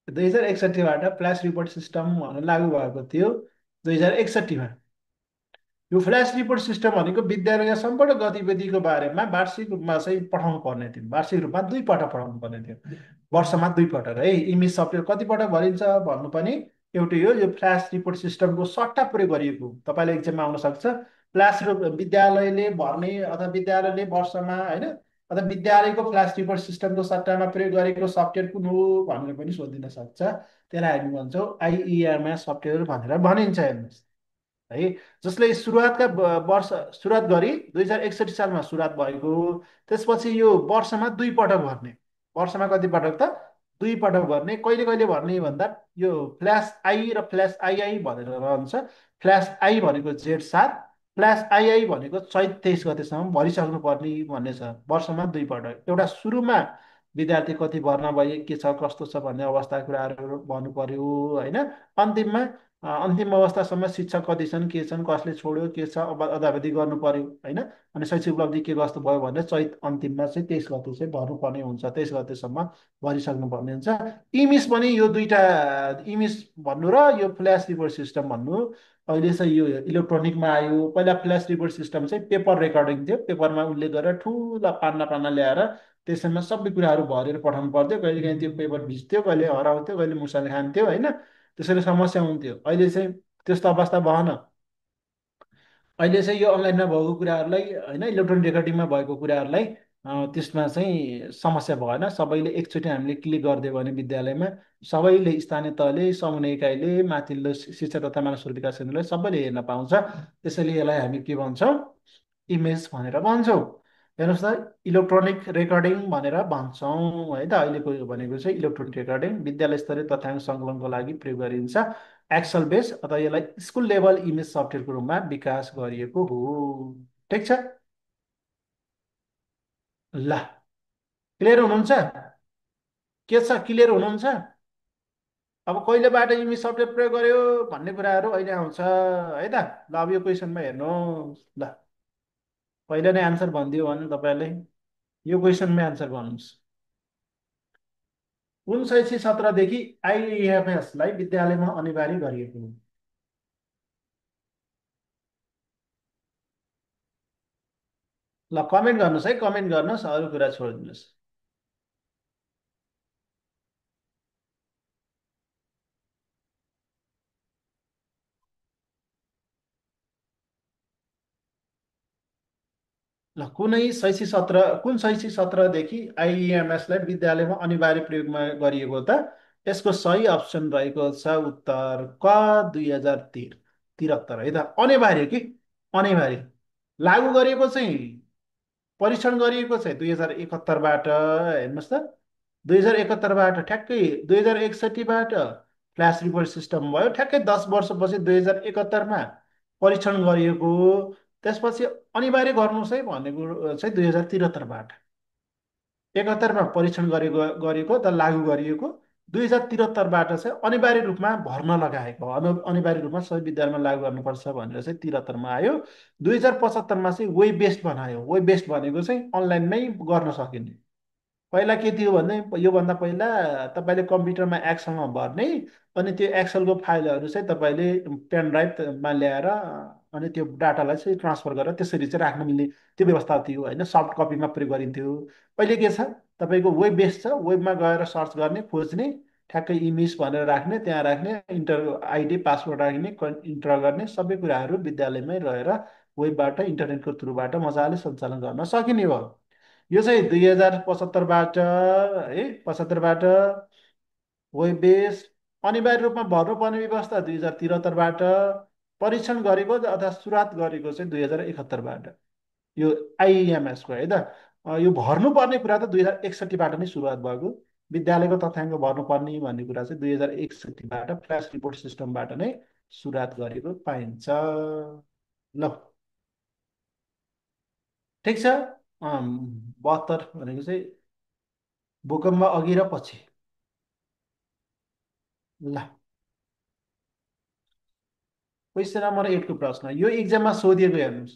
2061बाट फ्ल्यास रिपोर्ट सिस्टम भन्ने लागू भएको थियो 2061मा यो फ्ल्यास रिपोर्ट सिस्टम भनेको विद्यालयका सम्पूर्ण गतिविधिको बारेमा वार्षिक रूपमा चाहिँ पठाउनु पर्ने थियो वार्षिक रूपमा 2 पटक पठाउनु पर्ने थियो वर्षमा 2 पटक है इमेज सफ्टवेयर कति पटक भरिन्छ भन्नु पनि एउटै हो यो फ्ल्यास रिपोर्ट सिस्टमको सट्टा प्रयोग गरिएको तपाईँले एक्जाममा आउन सक्छ फ्ल्यास विद्यालयले भर्ने अथवा विद्यालयले वर्षमा होइन अथवा विद्यालयको फ्ल्यास रिपोर्ट सिस्टमको सट्टामा प्रयोग गरेको सफ्टवेयर कुन हो भनेर पनि सोधिन सक्छ त्यसलाई हामी भन्छौँ आइइएमएस सफ्टवेयर भनेर भनिन्छ हेर्नुहोस् है जसले वर्ष सुरुवात गरी 2061 सालमा सुरुवात भएको त्यसपछि यो वर्षमा 2 पटक भर्ने वर्षमा कति पटक त 2 पटक भर्ने कहिले कहिले भर्ने भन्दा यो फ्ल्यास आई र फ्ल्यास आइआई भनेर रहन्छ फ्ल्यास आई भनेको जेठ 7 फ्ल्यास आइआई भनेको चैत 23 गतेसम्म भरिसक्नु पर्ने भन्ने छ वर्षमा 2 पटक एउटा सुरुमा विद्यार्थी कति भर्ना भए के छ कस्तो छ भन्ने अवस्था कुराहरू भन्नु पर्यो होइन अन्तिममा अन्तिम अवस्थासम्म शिक्षक कति छन् के छन् कसले छोड्यो के छ अब अदावधि गर्नु पर्यो होइन अनि शैक्षिक उपलब्धि के कस्तो भयो भने चैत अन्तिममा चाहिँ 23 गते चाहिँ भर्नुपर्ने हुन्छ 23 गतेसम्म भरिसक्नु पर्ने हुन्छ इमेज पनि यो दुईटा इमेज भन्नु र यो फ्ल्यास रिपोर्ट सिस्टम भन्नु अहिले चाहिँ यो इलेक्ट्रोनिकमा आयो पहिला फ्ल्यास रिपोर्ट सिस्टम चाहिँ पेपर रेकर्डिङ थियो पेपरमा उल्लेख गरेर ठुला पान्ना पान्ना ल्याएर त्यसमा सबै कुराहरू भरेर पठाउनु पर्थ्यो कहिले काहीँ त्यो पेपर भिज्थ्यो कहिले हराउँथ्यो कहिले मुसाले खान्थ्यो होइन त्यसैले समस्या हुन्थ्यो अहिले चाहिँ त्यस्तो अवस्था भएन अहिले चाहिँ यो अनलाइनमा भएको कुराहरूलाई होइन इलेक्ट्रोनिक रेकर्डिङमा भएको कुराहरूलाई त्यसमा चाहिँ समस्या भएन। सबैले एकचोटि हामीले क्लिक गरिदियो भने विद्यालयमा सबैले, स्थानीय तहले, समन्वय इकाइले, माथिल्लो शिक्षा तथा मानव स्रोत विकास केन्द्रले सबैले हेर्न पाउँछ। त्यसैले यसलाई हामी के भन्छौँ, इमेज भनेर भन्छौँ। हेर्नुहोस् त, इलेक्ट्रोनिक रेकर्डिङ भनेर भन्छौँ है त। अहिलेको यो भनेको चाहिँ इलेक्ट्रोनिक रेकर्डिङ विद्यालय स्तरीय तथ्याङ्क सङ्कलनको लागि प्रयोग गरिन्छ। एक्सल बेस अथवा यसलाई स्कुल लेभल इमेज सफ्टवेयरको रूपमा विकास गरिएको हो। ठिक छ, ल, क्लियर हुनुहुन्छ? के छ, क्लियर हुनुहुन्छ? अब कहिलेबाट इमेज सफ्टवेयर प्रयोग गर्यो भन्ने कुराहरू अहिले आउँछ है त। ल, अब यो क्वेसनमा हेर्नुहोस्। ल, पहिला नै आन्सर भनिदियो भने तपाईँले यो क्वेसनमै आन्सर भन्नुहोस्। 1917 देखि आइएफएसलाई विद्यालयमा अनिवार्य गरिएको हो। ल, कमेन्ट गर्नुहोस् है, कमेन्ट गर्नुहोस्, अरू कुरा छोडिदिनुहोस्। ल, कुन शैक्षिक सत्रदेखि आइइएमएसलाई विद्यालयमा अनिवार्य प्रयोगमा गरिएको त? यसको सही अप्सन रहेको छ उत्तर क, 2073 है त। अनिवार्य कि अनिवार्य, लागू गरिएको चाहिँ, परीक्षण गरिएको चाहिँ 2071बाट। हेर्नुहोस् त, 2071बाट ठ्याक्कै 2061बाट फ्ल्यास रिपोर्ट सिस्टम भयो, ठ्याक्कै 10 वर्षपछि 2071मा परीक्षण गरिएको। त्यसपछि अनिवार्य गर्नुहोस् है भनेको चाहिँ 2073बाट। 71मा परीक्षण गरेको त लागू गरिएको, 2073बाट चाहिँ अनिवार्य रूपमा भर्न लगाएको, अनिवार्य रूपमा सबै विद्यालयमा लागू गर्नुपर्छ भनेर चाहिँ 73मा आयो। 2075मा चाहिँ वेब बेस्ड बनायो। वेब बेस्ड भनेको चाहिँ अनलाइनमै गर्न सकिने। पहिला के थियो भने योभन्दा पहिला तपाईँले कम्प्युटरमा एक्सलमा भर्ने, अनि त्यो एक्सलको फाइलहरू चाहिँ तपाईँले पेन ड्राइभमा ल्याएर अनि त्यो डाटालाई चाहिँ ट्रान्सफर गरेर त्यसरी चाहिँ राख्न मिल्ने त्यो व्यवस्था थियो होइन। सफ्ट कपीमा प्रयोग गरिन्थ्यो। अहिले के छ, तपाईँको वेब बेस छ, वेबमा गएर सर्च गर्ने, खोज्ने, ठ्याक्कै इमेज भनेर राख्ने, त्यहाँ राख्ने, इन्टर आइडी पासवर्ड राख्ने, इन्टर गर्ने, सबै कुराहरू विद्यालयमै रहेर वेबबाट, इन्टरनेटको थ्रुबाट मजाले सञ्चालन गर्न सकिने भयो। यो चाहिँ 2075बाट है, 75बाट वेब बेस अनिवार्य रूपमा भर्नुपर्ने व्यवस्था 2073बाट, परीक्षण गरेको अथवा सुरुवात गरेको चाहिँ 2071बाट। यो आइएमएसको है त। यो भर्नुपर्ने कुरा त 2061बाट नै सुरुवात भएको। विद्यालयको तथ्याङ्क भर्नुपर्ने भन्ने कुरा चाहिँ 2061बाट फ्ल्यास रिपोर्ट सिस्टमबाट नै सुरुवात गरेको पाइन्छ। ल, ठिक छ। 72 भनेको चाहिँ भूकम्प अघि र पछि। ल, क्वेसन नम्बर 8को प्रश्न, यो इक्जाममा सोधिएको हेर्नुहोस्।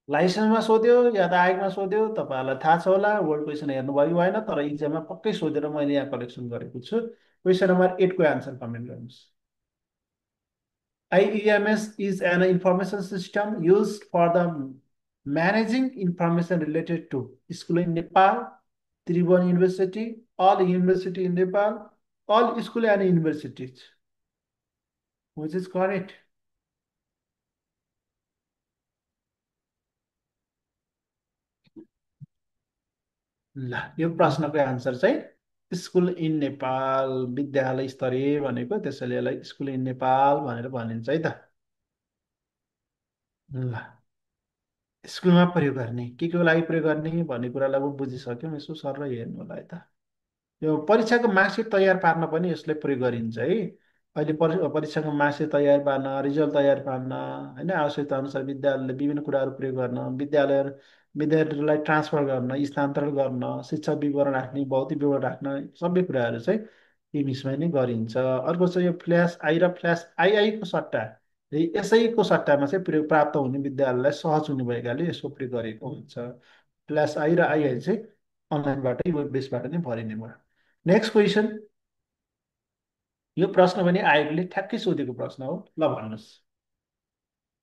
लाइसेन्समा सोध्यो या त आयोगमा सोध्यो, तपाईँहरूलाई थाहा छ होला। वर्ड क्वेसन हेर्नुभयो कि भएन, तर इक्जाममा पक्कै सोधेर मैले यहाँ कलेक्सन गरेको छु। क्वेसन नम्बर 8को एन्सर कमेन्ट गर्नुहोस्। IEMS is an information system used for the managing information related to school in Nepal, Tribhuvan University, all university in Nepal, all school and universities. Which is correct? ल, यो प्रश्नको एन्सर चाहिँ स्कुल इन नेपाल, विद्यालय स्तरीय भनेको, त्यसैले यसलाई स्कुल इन नेपाल भनेर भनिन्छ है त। ल, स्कुलमा प्रयोग गर्ने, के लागि प्रयोग गर्ने भन्ने कुरालाई पनि बुझिसक्यौँ। यसो सर हेर्नु होला है त। यो परीक्षाको मार्कसिट तयार पार्न पनि यसले प्रयोग गरिन्छ है। अहिले परीक्षाको मार्कसिट तयार पार्न, रिजल्ट तयार पार्न होइन, आवश्यकता अनुसार विद्यालयले विभिन्न कुराहरू प्रयोग गर्न, विद्यार्थीहरूलाई ट्रान्सफर गर्न, स्थानान्तरण गर्न, शिक्षा विवरण राख्ने, भौतिक विवरण राख्न, सबै कुराहरू चाहिँ इङ्ग्लिसमा नै गरिन्छ। अर्को चाहिँ यो फ्ल्यास आई र फ्ल्यास आइआईको सट्टा, एसआईको सट्टामा चाहिँ प्रयोग प्राप्त हुने विद्यालयलाई सहज हुने भएकाले यसको प्रयोग गरेको हुन्छ। फ्ल्यास आई र आइआई चाहिँ अनलाइनबाटै, वेब बेसबाट नै भरिने भयो। नेक्स्ट क्वेसन, यो प्रश्न पनि आयोगले ठ्याक्कै सोधेको प्रश्न हो। ल, भन्नुहोस्।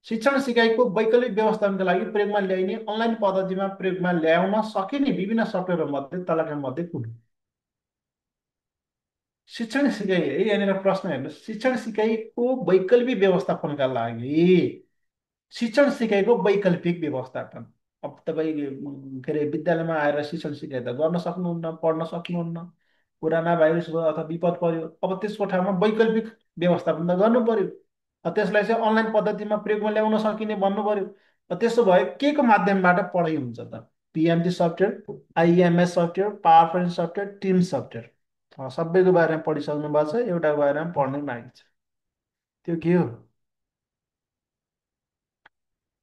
शिक्षण सिकाइको वैकल्पिक व्यवस्थापनका लागि प्रयोगमा ल्याइने, अनलाइन पद्धतिमा प्रयोगमा ल्याउन सकिने विभिन्न सफ्टवेयरमध्ये तलका मध्ये कुन? शिक्षण सिकाइ है, यहाँनिर प्रश्न हेर्नुहोस्। शिक्षण सिकाइको वैकल्पिक व्यवस्थापनका लागि, शिक्षण सिकाइको वैकल्पिक व्यवस्थापन अब तपाईँ के अरे विद्यालयमा आएर शिक्षण सिकाइ त गर्न सक्नुहुन्न, पढ्न सक्नुहुन्न। कोरोना भाइरस भयो अथवा विपद पर्यो, अब त्यसको ठाउँमा वैकल्पिक व्यवस्थापन त गर्नु पर्यो। त्यसलाई चाहिँ अनलाइन पद्धतिमा प्रयोगमा ल्याउन सकिने भन्नु पर्यो। त्यसो भए के को माध्यमबाट पढाइ हुन्छ त? PMT software, IMS software, PowerPoint software, team software, सबैको बारेमा पढिसक्नु भएको छ, एउटाको बारेमा पढ्नै बाँकी छ। त्यो के हो?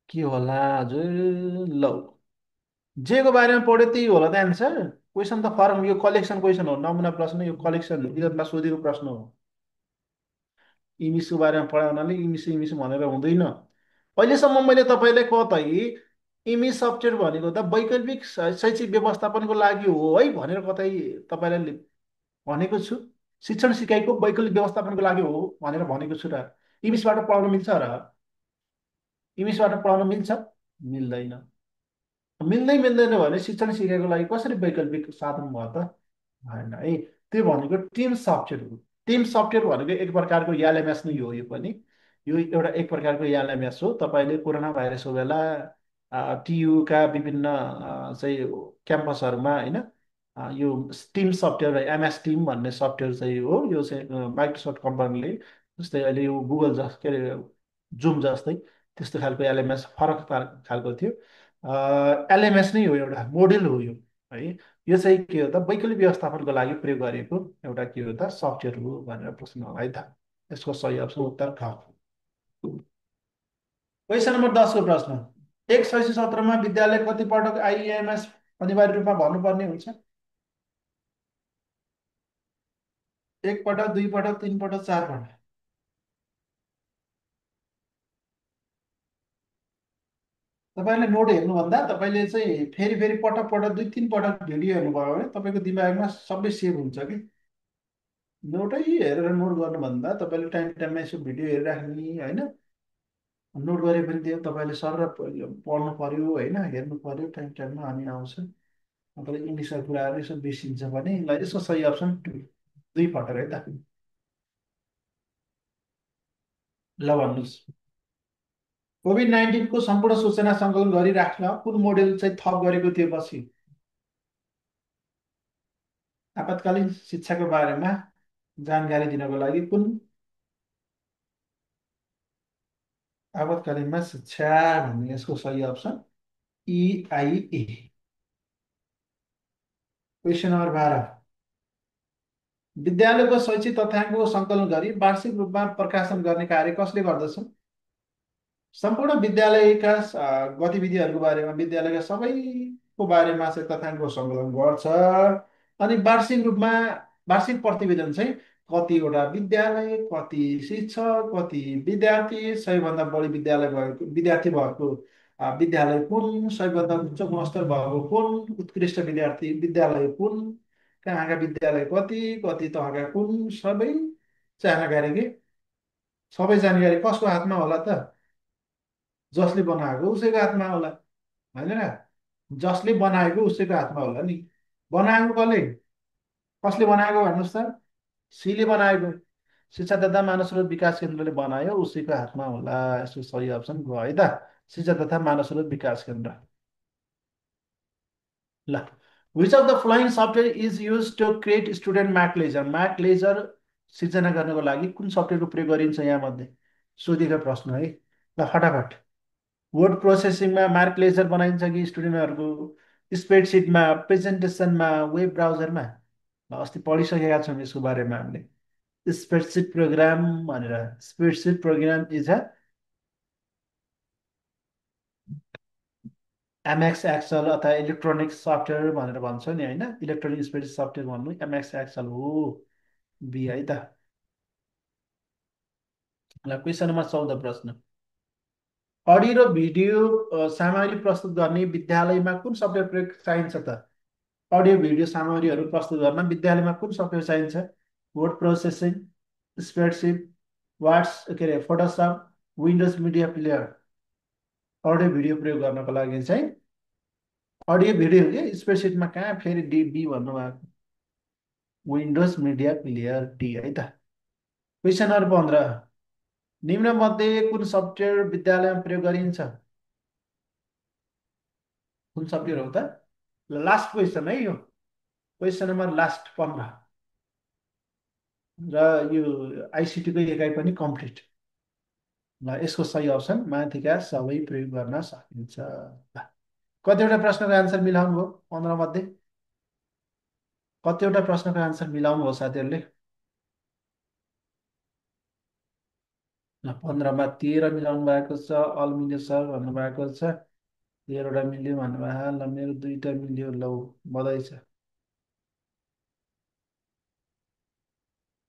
के होला हजुर? लौ, जेको बारेमा पढ्यो त्यही होला त एन्सर। क्वेसन त फर्म, यो कलेक्सन क्वेसन हो, नमुना प्रश्न, यो कलेक्सन विगतमा सोधेको प्रश्न हो। इङ्ग्लिसको बारेमा पढायो हुनाले इङ्ग्लिस इङ्ग्लिस भनेर हुँदैन। अहिलेसम्म मैले तपाईँलाई कतै इमेज सफ्टवेयर भनेको त वैकल्पिक शैक्षिक व्यवस्थापनको लागि हो है भनेर कतै तपाईँलाई भनेको छु? शिक्षण सिकाइको वैकल्पिक व्यवस्थापनको लागि हो भनेर भनेको छु र? इङ्ग्लिसबाट पढाउन मिल्छ र? इङ्ग्लिसबाट पढाउन मिल्छ? मिल्दैन। मिल्दैन भने शिक्षण सिकाइको लागि कसरी वैकल्पिक साधन भयो त? होइन है। त्यो भनेको टिम सफ्टवेयर हो। टिम सफ्टवेयर भनेको एक प्रकारको एलएमएस नै हो। यो पनि यो एउटा एक प्रकारको एलएमएस हो। तपाईँले कोरोना भाइरसको बेला टियुका विभिन्न चाहिँ क्याम्पसहरूमा होइन, यो टिम सफ्टवेयर एमएस टिम भन्ने सफ्टवेयर चाहिँ हो। यो चाहिँ माइक्रोसफ्ट कम्पनीले, जस्तै अहिले यो गुगल जस के अरे जुम जस्तै त्यस्तो खालको एलएमएस फरक खालको थियो। एलएमएस नै हो, एउटा मोडेल हो यो है। यो चाहिँ के हो त, वैकल्पिक व्यवस्थापनको लागि प्रयोग गरिएको एउटा के हो त, सफ्टवेयर हो भनेर प्रश्न होला है त। यसको सही अप्सन उत्तर ख। क्वेसन नम्बर 10 को प्रश्न, एक शैक्षिक सत्रमा विद्यालय कति पटक आइएमएस अनिवार्य रूपमा भन्नुपर्ने हुन्छ? एक पटक, दुई पटक, तिन पटक, चार पटक? तपाईँले नोट हेर्नुभन्दा तपाईँले चाहिँ फेरि फेरि पटक पटक दुई तिन पटक भिडियो हेर्नुभयो भने तपाईँको दिमागमा सबै सेभ हुन्छ कि। नोटै हेरेर नोट गर्नुभन्दा तपाईँले टाइम टाइममा यसो भिडियो हेरिराख्ने होइन, नोट गरे पनि त्यो तपाईँले सर पढ्नु पर्यो होइन, हेर्नु पर्यो टाइम टाइममा, अनि आउँछ। तपाईँले इङ्ग्लिसका कुराहरू यसो बिर्सिन्छ भने ल, यसको सही अप्सन दुई पटक है त। ल भन्नुहोस्, कोभिड-19को सम्पूर्ण सूचना सङ्कलन गरिराख्न कुन मोडेल चाहिँ थप गरेको थियो पछि? आपतकालीन शिक्षाको बारेमा जानकारी दिनको लागि कुन आपतकालीनमा शिक्षा भन्ने यसको सही अप्सन इआइए। क्वेसन नम्बर 12, विद्यालयको शैक्षिक तथ्याङ्कको सङ्कलन गरी वार्षिक रूपमा प्रकाशन गर्ने कार्य कसले गर्दछ? सम्पूर्ण विद्यालयका गतिविधिहरूको बारेमा, विद्यालयका सबैको बारेमा चाहिँ तथ्याङ्कको सङ्कलन गर्छ। अनि वार्षिक रूपमा वार्षिक प्रतिवेदन चाहिँ कतिवटा विद्यालय, कति शिक्षक, कति विद्यार्थी, सबैभन्दा बढी विद्यालय भएको विद्यार्थी भएको विद्यालय कुन, सबैभन्दा उच्च गुणस्तर भएको कुन, उत्कृष्ट विद्यार्थी विद्यालय कुन, कहाँका विद्यालय कति, कति तहका कुन, सबै जानकारी के। सबै जानकारी कसको हातमा होला त? जसले बनाएको उसैको हातमा होला, होइन र? जसले बनाएको उसैको हातमा होला नि। बनाएको कसले? कसले बनाएको भन्नुहोस् त? सीले बनाएको, शिक्षा तथा मानव स्रोत विकास केन्द्रले बनायो, उसैको हातमा होला। यसको सही अप्सन भयो है त, शिक्षा तथा मानव स्रोत विकास केन्द्र। ल, which of the following software is use to create student math ledger? Math ledger सिर्जना गर्नको लागि कुन सफ्टवेयरको प्रयोग गरिन्छ यहाँ मध्ये सोधेको प्रश्न है। ल फटाफट, वर्ड प्रोसेसिङमा मार्क लेजर बनाइन्छ कि स्टुडेन्टहरूको स्प्रेडसिटमा, प्रेजेन्टेसनमा, वेब ब्राउजरमा? अस्ति पढिसकेका छौँ यसको बारेमा हामीले। स्प्रेडसिट प्रोग्राम भनेर, spreadsheet program is a MS Excel अथवा इलेक्ट्रोनिक सफ्टवेयर भनेर भन्छ नि होइन, इलेक्ट्रोनिक स्प्रेडसिट सफ्टवेयर भन्नु एमएक्स एक्सल हो। बी है त। ल, क्वेसन नम्बर 14 प्रश्न, अडियो र भिडियो सामग्री प्रस्तुत गर्ने विद्यालयमा कुन सफ्टवेयर प्रयोग चाहिन्छ त? अडियो भिडियो सामग्रीहरू प्रस्तुत गर्न विद्यालयमा कुन सफ्टवेयर चाहिन्छ? वर्ड प्रोसेसिङ, स्प्रेडसिट, के अरे Photoshop, windows media player? Audio video प्रयोग गर्नको लागि चाहिँ अडियो भिडियो के, स्प्रेडसिटमा कहाँ फेरि बी भन्नुभएको? विन्डोज मिडिया प्लेयर, डी है त। क्वेसन नम्बर 15, निम्न मध्ये कुन सफ्टवेयर विद्यालयमा प्रयोग गरिन्छ? कुन सब्जेक्ट हो त? लास्ट क्वेसन है यो, क्वेसन नम्बर लास्ट 15, र यो आइसिटीको एकाइ पनि कम्प्लिट। ल यसको सही अप्सन माथिका सबै प्रयोग गर्न सकिन्छ। ल, कतिवटा प्रश्नको एन्सर मिलाउनु भयो 15 मध्ये? कतिवटा प्रश्नको एन्सर मिलाउनु भयो साथीहरूले? ल 15मा 13 मिलाउनु भएको छ, अल मिल्यो सर भन्नुभएको छ। 13वटा मिल्यो भन्नुभयो। ल मेरो 2टा मिल्यो, ल बधाई छ।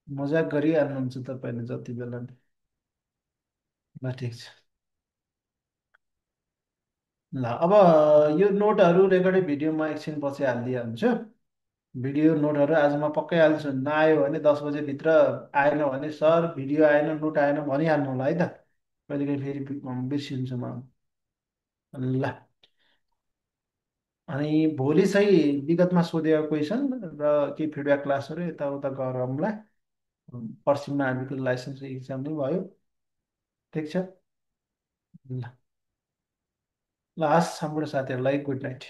मजाक गरिहाल्नुहुन्छ तपाईँले जति बेला नि। ल ठिक छ। ल अब यो नोटहरू रेकर्डेड भिडियोमा एकछिन पछि हालिदिइहाल्छु। भिडियो नोटहरू आज म पक्कै हाल्छु, नआयो भने 10 बजेभित्र आएन भने सर भिडियो आएन नोट आएन भनिहाल्नु होला है त, कहिलेकाहीँ फेरि बिर्सिन्छु म। ल अनि भोलि चाहिँ विगतमा सोधेको क्वेसन र केही फिडब्याक क्लासहरू यताउता गरौँला। पर्सिमा हामीको लाइसेन्स इक्जाम नै भयो। ठिक छ। ल ल हस् हाम्रो साथीहरूलाई गुड नाइट।